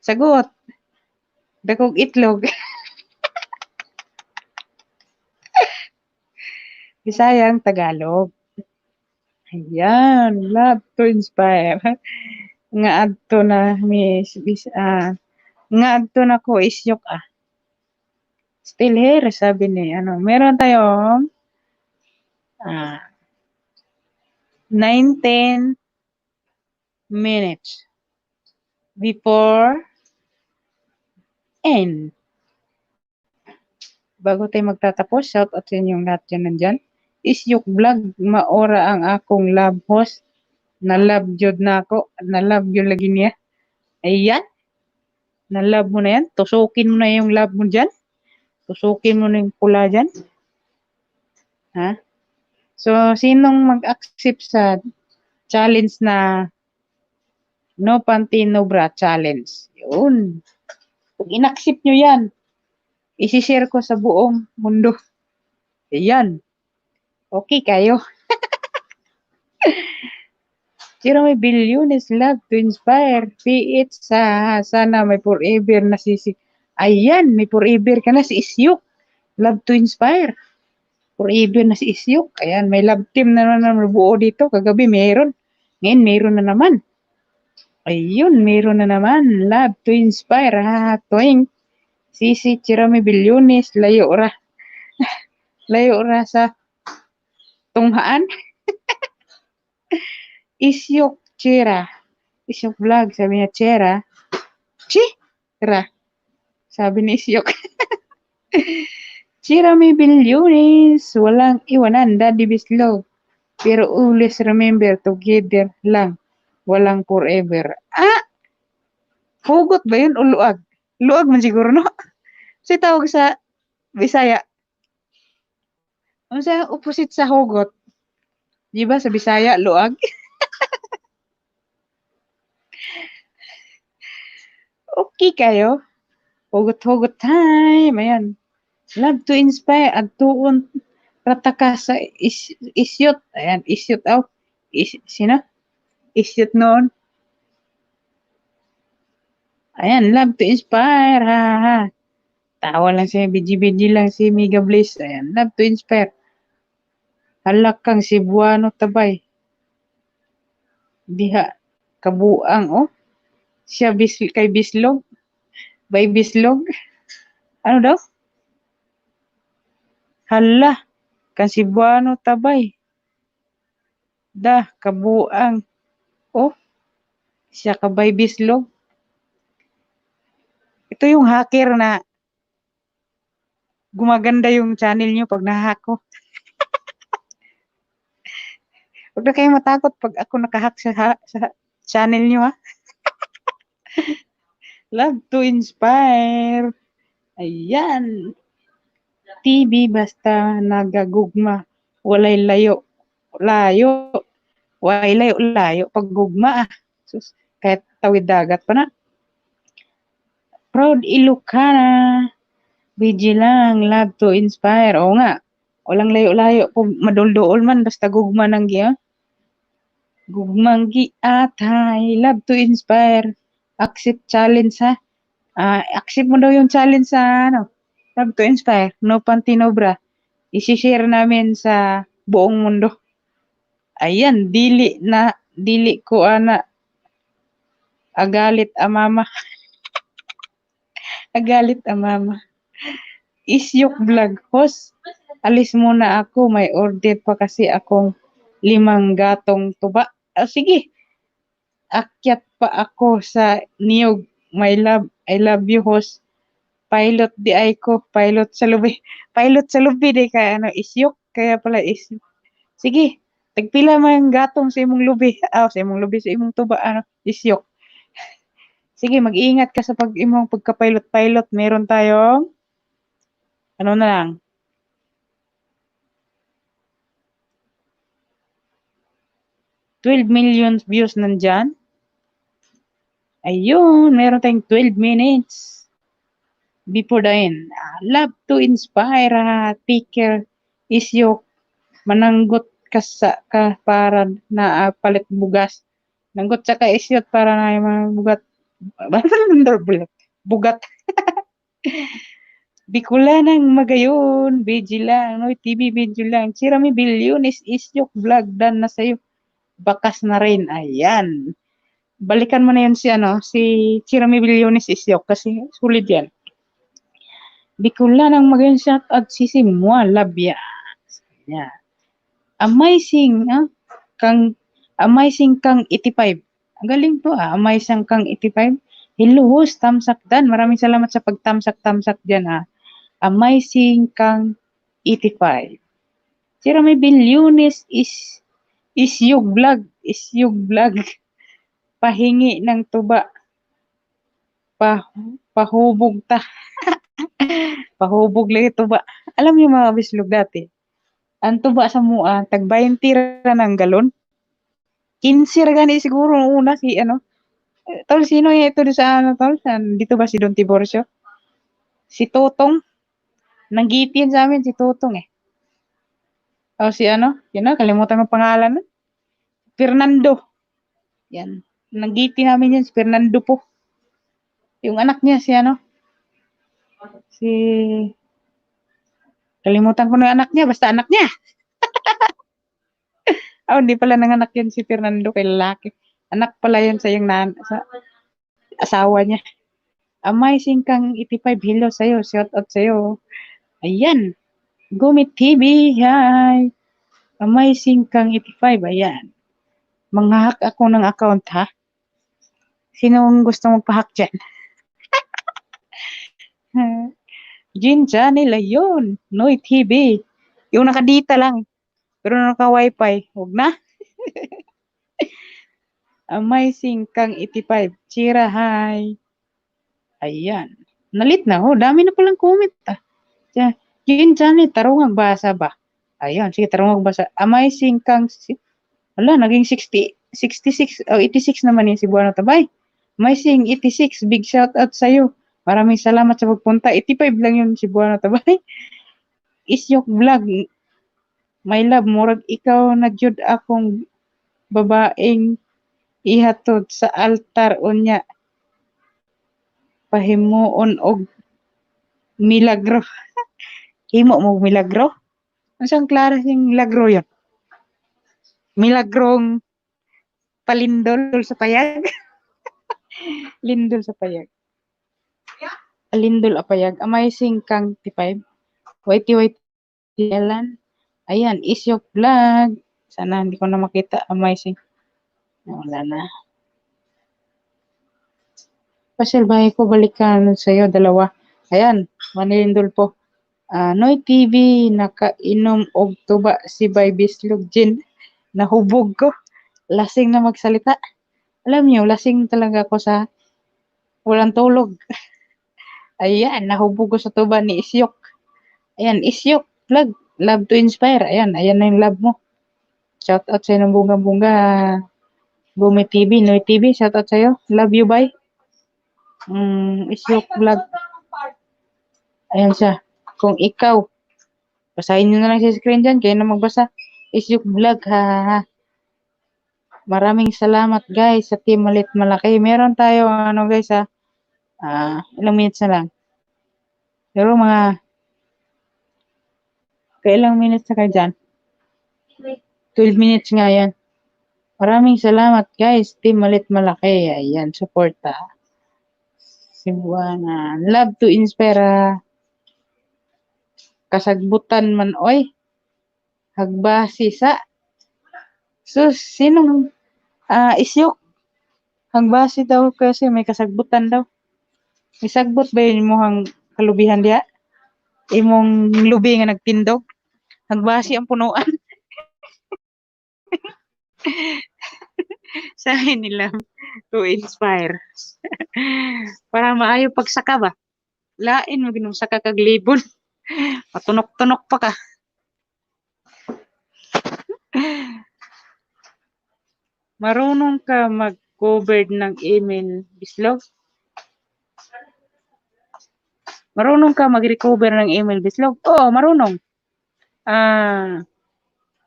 sagot. Dakog itlog. Bisayang Tagalog. Ayan. Love to inspire. Nga adto na nga adto na ko Isyok Still here, sabi ni meron tayong 19 minutes before end. Bago tayo magtatapos, shout out sa inyong lahat dyan nandyan. Isyok Vlog, maora ang akong love host. Na-love jud na ako. Na-love yun lagi niya. Ayan. Na-love mo na yan. Tusukin mo na yung love mo dyan. Tusukin mo na yung pula dyan. Ha? So, sinong mag-accept sa challenge na no panty, no bra challenge? Yun. Pag in-accept nyo yan, isi-share ko sa buong mundo. Ayan. Okay kayo. Sino may bilyones love to inspire. Be it sana may forever na sisi. Ayan, may forever ka na si Isyuk. Love to inspire. Forever na si Isyuk. Ayan, may love team na naman buo dito. Kagabi meron. Ngayon meron na naman. Ayun, meron na naman. Love to inspire. Tuwing Sisi Chirami Bilyones. Layo ra. Layo ra sa tunghaan. Isyuk Chira. Isyuk vlog. Sabi niya Chira. Chira. Sabi ni Isyuk. Chirami Bilyones. Walang iwanan. Daddy Bislog. Pero always remember together lang. Walang forever. Hugot ba yun o luag? Luag man siguro, no? Kasi tawag sa Bisaya. Ano sa opposite sa hugot? Di ba sa Bisaya, luag? Okay kayo? Hugot-hugot time. Ayan. Love to inspire. At tuon rataka sa isyot. Ayan, isyot. Sino? Isyot noon. Ayan, love to inspire. Ha. Tawa lang si BG lang si Mega Bliss. Ayan, love to inspire. Halakang Cebuano tabay. Diha kabuang Siya kay Bislog. By Bislog. Ano daw? Hala, kang Cebuano tabay. Kabuang. Siya ka by Bislog. Ito yung hacker na gumaganda yung channel nyo pag nahack ko. Huwag na kayo matakot pag ako nakahack sa channel nyo, ha? Love to inspire. Ayan. TV basta nagagugma. Walay layo. Walay layo. Pag gugma, sus, kahit tawid dagat pa na. Proud Ilocana. BG lang. Love to inspire. Oo nga. Walang layo-layo. Kung maduldool man, basta gugma nang giya. Gugmang giatay. Love to inspire. Accept challenge, ha? Accept mo daw yung challenge sa Love to inspire. No panty, no bra. Isi-share namin sa buong mundo. Ayan, dili ko agalit ang mama. Agalit ang mama. Isyuk vlog host. Alis muna ako. May order pa kasi akong 5 gatong tuba. Sige. Akyat pa ako sa niyog. My love. I love you host. Pilot di ay ko. Pilot sa lubi. Pilot sa lubi di ka isyuk. Kaya pala isyuk. Sige. Tagpila man gatong sa imong lubi. Sa imong lubi sa imong tuba. Isyuk. Sige, mag-iingat ka sa imong pagka-pilot-pilot. Meron tayong ano na lang. 12 million views nandyan. Ayun, meron tayong 12 minutes. Before the end. Love to inspire. Picker Isyuk. Mananggot ka para na palit bugas. Nanggot sa ka Isyuk para na yung mga bugat. Bicolanang magayon. BG lang. TV video lang. Chirami Bilyones Isyuk vlog. Done na sa'yo. Bakas na rin. Ayan. Balikan mo na yun si Chirami Bilyones Isyuk kasi sulit yan. Bicolanang magayon shout out Sisi Mua Labia. Yeah. Amazing kang 85. Ang galing to Amazing kang 85. Hello host, tamsak dan. Maraming salamat sa pagtamsak dyan Amazing kang 85. Chirami Bilyones is Isyug vlog. Pahingi ng tuba. Pahubog ta. Pahubog lagi tuba. Alam niyo mga bislog dati, ang tuba sa mua, tag 20 ra ng galon. 15 ra gani siguro nung una si ano. Tol, sino yung ito sa ano, tol? Dito ba si Don Tiborcio? Si Totong. Nanggitin sa amin si Totong eh. O si ano, yun na, kalimutan mo pangalan. Fernando. Yan. Nanggitin namin yan, si Fernando po. Yung anak niya, si ano, si... Kalimutan ko na yung anak niya, basta anak niya. Hindi pala nanganak yan si Fernando kay lalaki. Anak pala yan sa yung sa asawa niya. Amazing kang 85, hello sa'yo, shout out sa'yo. Ayan. Gumit TV, hi. Amazing kang 85, ayan. Manghack ako ng account, ha? Sinong gusto magpa-hack dyan? Jinja nila yun. Noy TV. Yung nakadita lang. Pero naka-wifi. Huwag na. Amazing kang 85. Chira, hi. Ayan. Nalit na. Dami na palang comment, Jinja ni tarong basa ba? Ayan. Sige, tarong basa. Amazing kang... naging 66 86 naman yung si Buano Tabay. Amazing 86. Big shout out sa'yo. Maraming salamat sa pagpunta. 85 lang yun si Buano Tabay. Isyok vlog. My love, murag ikaw na jud akong babaeng ihatod sa altar unya. Pahimuon og milagro. Himo mo milagro? Asang klaro yung milagro yun? Milagrong palindol sa payag. Lindol sa payag. Alindol apayag. Amazing kang 55. Whitey Ellen. Ayan, Isyok vlog. Sana hindi ko na makita. Amazing. Wala na. Pasilbahe ko balikan sa'yo, dalawa. Ayan, manilindol po. Noy TV, nakainom og tuba si Bislog Gin. Nahubog ko. Lasing na magsalita. Alam niyo, lasing talaga ako sa walang tulog. Ayan, nahubog ko sa tuba ni Isyok. Ayan, Isyok vlog. Love to inspire. Ayan na yung love mo. Shout out sa'yo ng bunga-bunga. Bumi TV, Noy TV, shout out sa'yo. Love you, bye. Isyok vlog. Ayan siya. Kung ikaw, basahin nyo na lang sa screen dyan. Kayo na magbasa. Isyok vlog, ha. Maraming salamat, guys, sa Team Malit Malaki. Meron tayo, guys, ha. Ilang minutes na lang. Pero kailang minutes na kayo dyan? 12 minutes nga yan. Maraming salamat, guys. Team Malit Malaki. Ayan, support, ha. Cebuana. Love to inspire. Kasagbutan man, oy. Hagbasi sa. So, sinong Isyok? Hagbasi daw kasi may kasagbutan daw. May sagbot ba yun mohang kalubihan diya? Imong lubi nga nagtindog? Hagbasi ang punuan. Sabi nila to inspire. Para maayo pagsaka ba? Lain mo ginong saka kag libon. Patunok-tunok pa ka. Marunong ka mag-cover ng email, Bislog? Marunong ka mag-recover ng email, Bislog? Oo, marunong.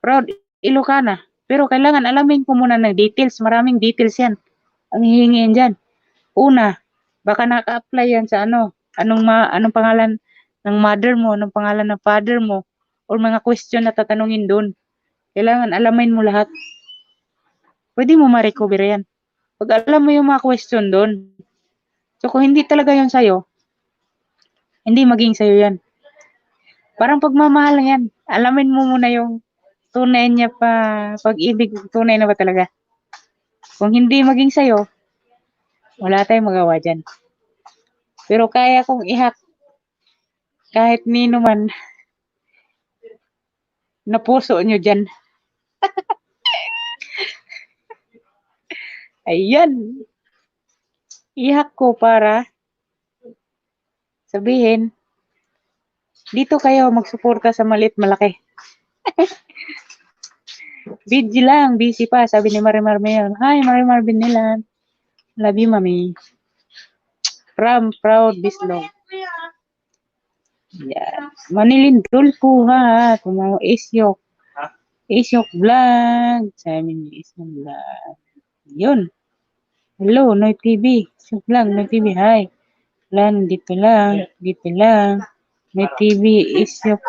Proud Ilocana. Pero kailangan alamin ko muna ng details. Maraming details yan. Ang hihingin dyan. Una, baka naka-apply yan sa anong pangalan ng mother mo, anong pangalan ng father mo, or mga question na tatanungin doon. Kailangan alamin mo lahat. Pwede mo ma-recover yan. Pag alam mo yung mga question doon. So, kung hindi talaga yun sa'yo, hindi maging sa'yo yan. Parang pagmamahal yan. Alamin mo muna yung tunay niya pag-ibig. Tunay na ba talaga? Kung hindi maging sa'yo, wala tayong magawa dyan. Pero kaya kong ihack kahit nino man na puso nyo dyan. Ayan. Ihak ko para sabihin, dito kayo magsuporta sa maliit malaki. Busy lang, busy pa, sabi ni Marimar Mayon. Hi, Marimar Binilan. Love you, mami. From Proud Bislog. Yan. Manilindol po ha. Tumawa Isyok. Isyok Vlog. Sabi ni Isyok Vlog. Yun. Hello, Noy TV. Isyok Vlog, Noy TV. Hi. Lan, dito lang. Dito lang. Noy TV, Isyok.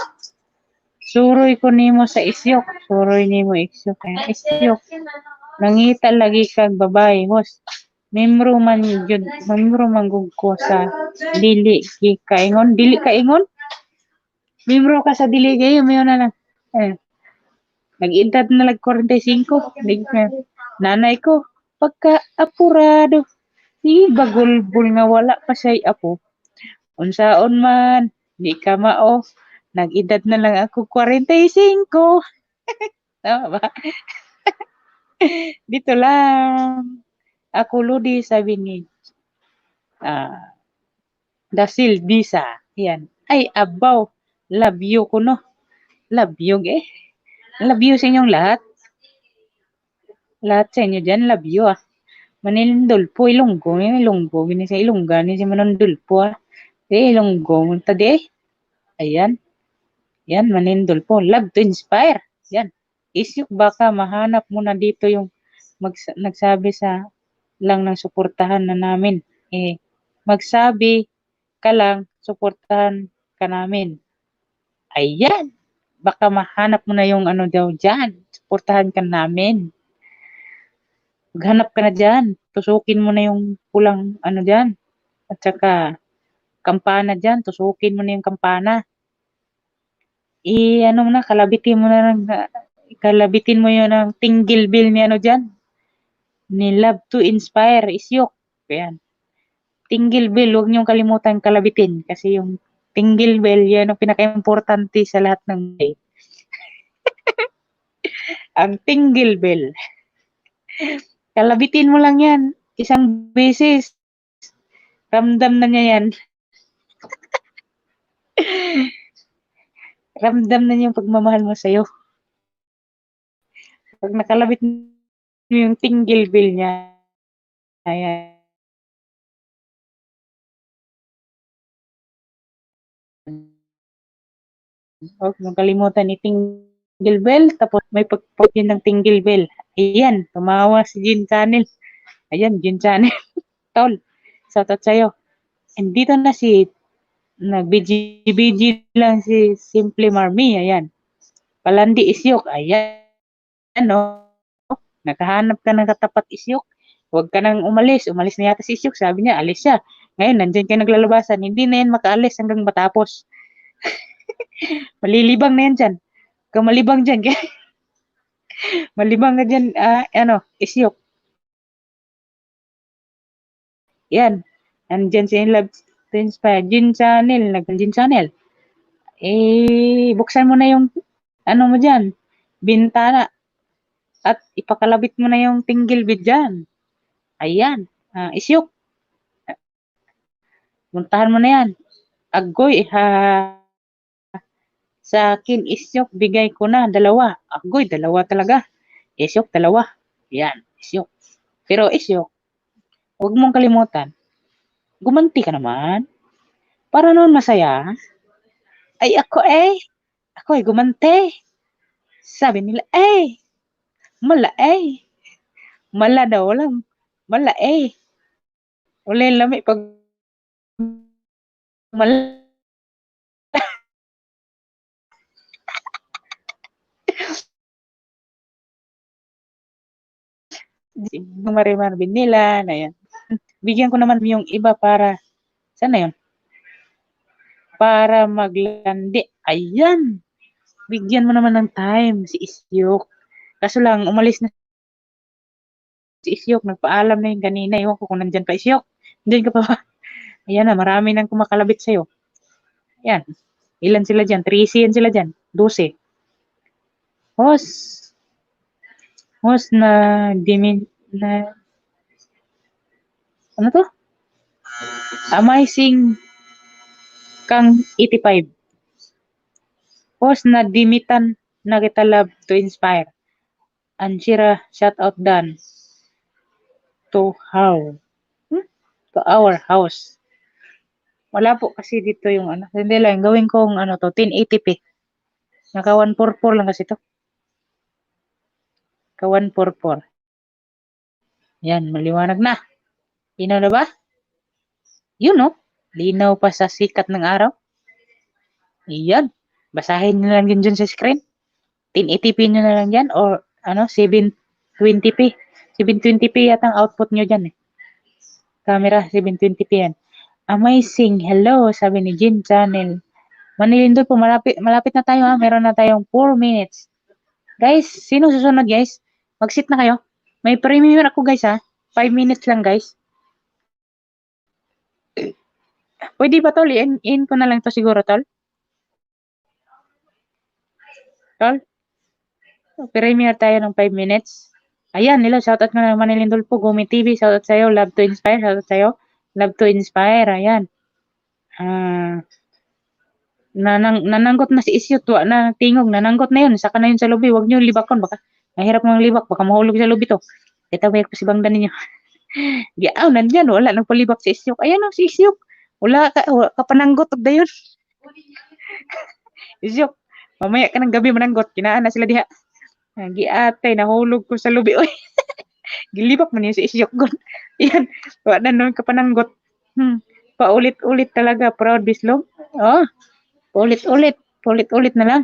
Suroy ko nimo sa Isyok. Suroy nimo Isyok. Isyok. Nangita lagi kag babae, host. Membro man gud ko sa dili kaingon, dili kaingon. Membro ka sa dili kayo, mayon na lang. Nag-edad na lag 45. Nanay ko, pagka apurado, si bagulbul nga wala pa siya apo. Unsaon man, di ka mao. Nag-edad na lang ako 45. Tama ba? Dito lang. Ako Ludi, sabi ni Dasil Disa. Yan. Ay, abaw. Love you ko, no? Love you, eh. Love you sa inyong lahat. Lahat sa inyo dyan, love you, ah. Manilindol po, Ilonggo. Ilonggo. Bini sa Ilongga. Ni si Manondol po, ah. Ilonggo. Munta di, eh. Ayan. Yan, manindol po. Love to inspire. Yan. Isyok baka mahanap mo na dito yung nagsabi sa lang ng suportahan na namin. Magsabi ka lang, suportahan ka namin. Ayan. Baka mahanap mo na yung ano daw dyan. Suportahan ka namin. Maghanap ka na dyan. Tusukin mo na yung pulang ano dyan. At saka kampana dyan. Tusukin mo na yung kampana. Ano mo na, kalabitin mo yun ng tinggil bill ni ano dyan. Ni Love to Inspire, Isyok. Ayan. Tinggil bell, huwag niyong kalimutan kalabitin kasi yung tinggil bell, yan ang pinaka-importante sa lahat ng day. Ang tinggil bell. Kalabitin mo lang yan. Isang beses. Ramdam na niya yan. Ramdam na niya yung pagmamahal mo sa'yo. Pag nakalabit mo yung tinggil bell niya, ayan. Huwag mong kalimutan i-tingle bell, tapos may pagpapot yun ng tingle bell. Ayan, tumawa si Jin Channel. Ayan, Jin Channel. Tol, shoutout sa'yo. And dito na si, nag-BG lang si Simple Marmy. Ayan. Palandi Isyok. Ayan. Ano? Nakahanap ka ng katapat Isyok. Huwag ka nang umalis. Umalis na yata si Isyok. Sabi niya, alis siya. Ngayon, nandyan ka naglalabasan. Hindi na yan makaalis hanggang matapos. Malilibang na yan dyan. Kung malibang dyan, malibang ka dyan, Isyok. Yan. Andyan si Love to Inspire. Jin Channel. Jin Channel. Buksan mo na yung, mo dyan, bintana. At ipakalabit mo na yung tinggil bit dyan. Ayan. Isyok. Puntahan mo na yan. Agoy, sa akin, Isyok, bigay ko na 2. Agoy, 2 talaga. Isyok, 2. Yan, Isyok. Pero Isyok, huwag mong kalimutan. Gumanti ka naman. Para noon masaya. Ay, ako gumanti. Sabi nila, mala Mala daw lang. Mala Uli lami pag mala. Marimar Binilan, ayan. Bigyan ko naman yung iba para, sana yun? Para maglandi. Ayan. Bigyan mo naman ng time si Isyok. Kaso lang, umalis na si Isyok. Nagpaalam na yung kanina. Ewan ko kung nandyan pa Isyok. Nandyan ka pa ba? Ayan na, marami nang kumakalabit sa'yo. Ayan. Ilan sila dyan? 13 sila dyan. 12. Host na Ano to? Amazing kang 85. Post na dimitan na kita love to inspire. Anshira, shout out done to how? To our house. Wala po kasi dito yung ano. Hindi lang, gawin kong ano to, 1080p. Naka 144 lang kasi to. Naka 144. Yan, maliwanag na. Linaw na ba? Yun no? Linaw pa sa sikat ng araw. Yan. Basahin nyo lang yun dyan sa screen. 1080p nyo na lang dyan or ano, 720p. 720p yata ang output nyo dyan eh. Camera, 720p yan. Amazing. Hello, sabi ni Jin Channel. Manilindo po, malapit na tayo ha. Meron na tayong 4 minutes. Guys, sino susunod guys? Mag-sit na kayo. May premium ako guys ha. 5 minutes lang guys. Pwede ba tol? In ko na lang to siguro tol. Tol? Premiere tayo ng 5 minutes. Ayan, nila, shoutout ko na Manilindol po. Gumi TV, shoutout sa'yo. Love to inspire, shoutout sa'yo. Love to inspire, ayan. Nananggot na si Isyo, tuwa na tingog, nananggot na yun. Saka na yun sa lobby, wag nyo libakon. Baka mahirap ng libak, baka mahulog sa lobby to. Kita ba pa si Bangdan ninyo? Giaw, nandyan, wala nang palibak si Isyo. Ayan o, si Isyo. Wala ka pananggot, og dayon. Isyo, mamaya ka ng gabi mananggot, kinaan na sila diha. Giatay, nahulog ko sa lobby. Oy. Gilibak man yun si Isyok gon. Yan, wala na nun kapananggot. Paulit-ulit talaga, proud bislog. Oh, paulit-ulit na lang.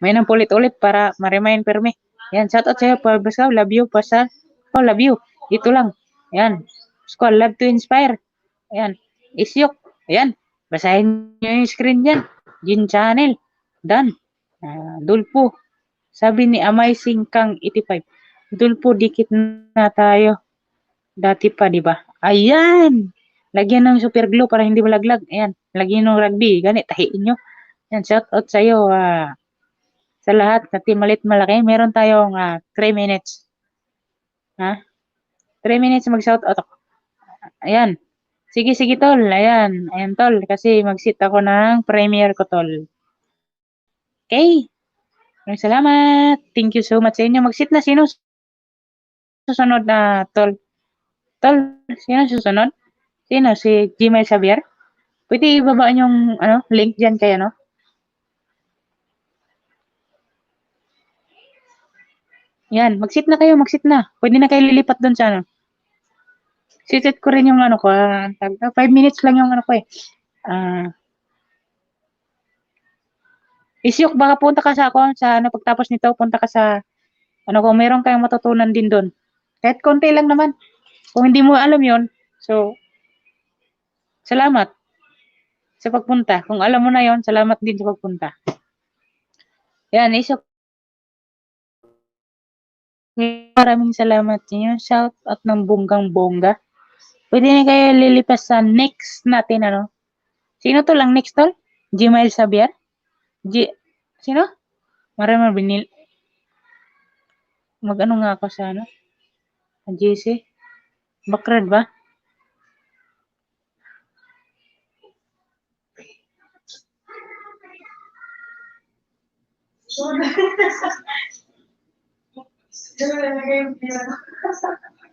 May nang paulit-ulit para ma-remind permi. Yan, shout out sa'yo, Pabaskaw, love you, Pasal. Oh, love you. Dito lang. Yan. Squad, love to inspire. Yan. Isyok. Yan. Basahin nyo yung screen dyan. Jin Channel. Done. Dulpo. Sabi ni Amazing Kang 85. Dulpo, dikit na tayo. Dati pa, di ba? Ayan! Lagyan ng super glue para hindi malaglag. Ayan. Lagyan ng rugby. Ganit, tahiin nyo. Ayan, shout out sa'yo. Sa lahat, na team malit malaki, meron tayong 3 minutes. 3 minutes mag-shout out ako. Ayan. Sige, tol. Ayan. Ayan, tol. Kasi mag-sit ako ng premiere ko, tol. Okay. Maraming salamat. Thank you so much sa inyo. Mag-sit na. Sino susunod na, tol? Tol, sino susunod? Sino? Si Gmail Xavier? Pwede ibaba yung link dyan kaya, no? Yan. Mag-sit na kayo. Mag-sit na. Pwede na kayo lilipat doon sa Sit ko rin yung ko. 5 minutes lang yung ko eh. Isyok, baka punta ka sa pagtapos nito, punta ka sa, kung meron kayong matutunan din doon. Kahit konti lang naman. Kung hindi mo alam yon, so, salamat sa pagpunta. Kung alam mo na yon, salamat din sa pagpunta. Yan, Isyok. Maraming salamat niyo. Shout out ng bonggang-bongga. Pwede na kayo lilipas sa next natin, Sino to lang next, tol? Gmail Xavier? Sino? Maraming binil. Mag-ano nga ako sa GC? Backred ba?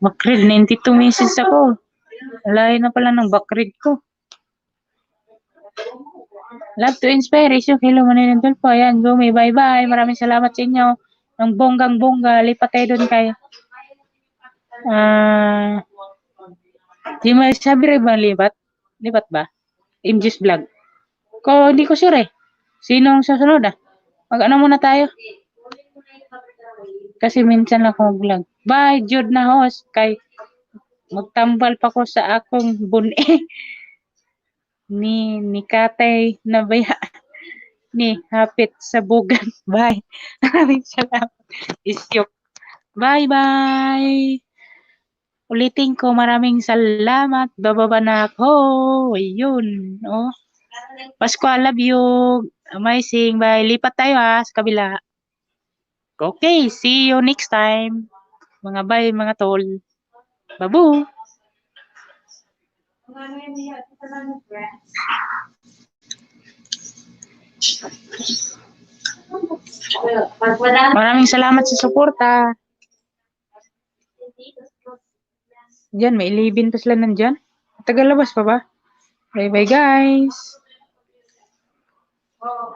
Backred, 92 messages ako. Layo na pala ng backred ko. Love to inspire. Hello, Manilindol po. Ayan, Gumi. Bye-bye. Maraming salamat sa inyo. Ng bonggang-bongga. Lipat kayo doon kayo. Di mo sabi rin ba lipat? Lipat ba? MG's vlog. Hindi ko sure eh. Sinong susunod Mag-ano muna tayo. Kasi minsan lang ako mag-vlog. Bye, Jude na host. Kay magtambal pa ko sa akong buni. ni Katay na baya ni hapit sa bugan. Bye. Maraming salamat. Isyok. Bye-bye. Ulitin ko, maraming salamat. Bababa na ako. Ayun. Pascual, love you. Amazing. Bye. Lipat tayo sa kabila. Okay. See you next time. Mga bye, mga tol. Babu. Ang ano yun niya, ito na ng friends. Pag wala, Maraming salamat sa suporta. Diyan, may 11 pa sila nandyan. Tagalabas pa ba? Bye-bye, guys. oh,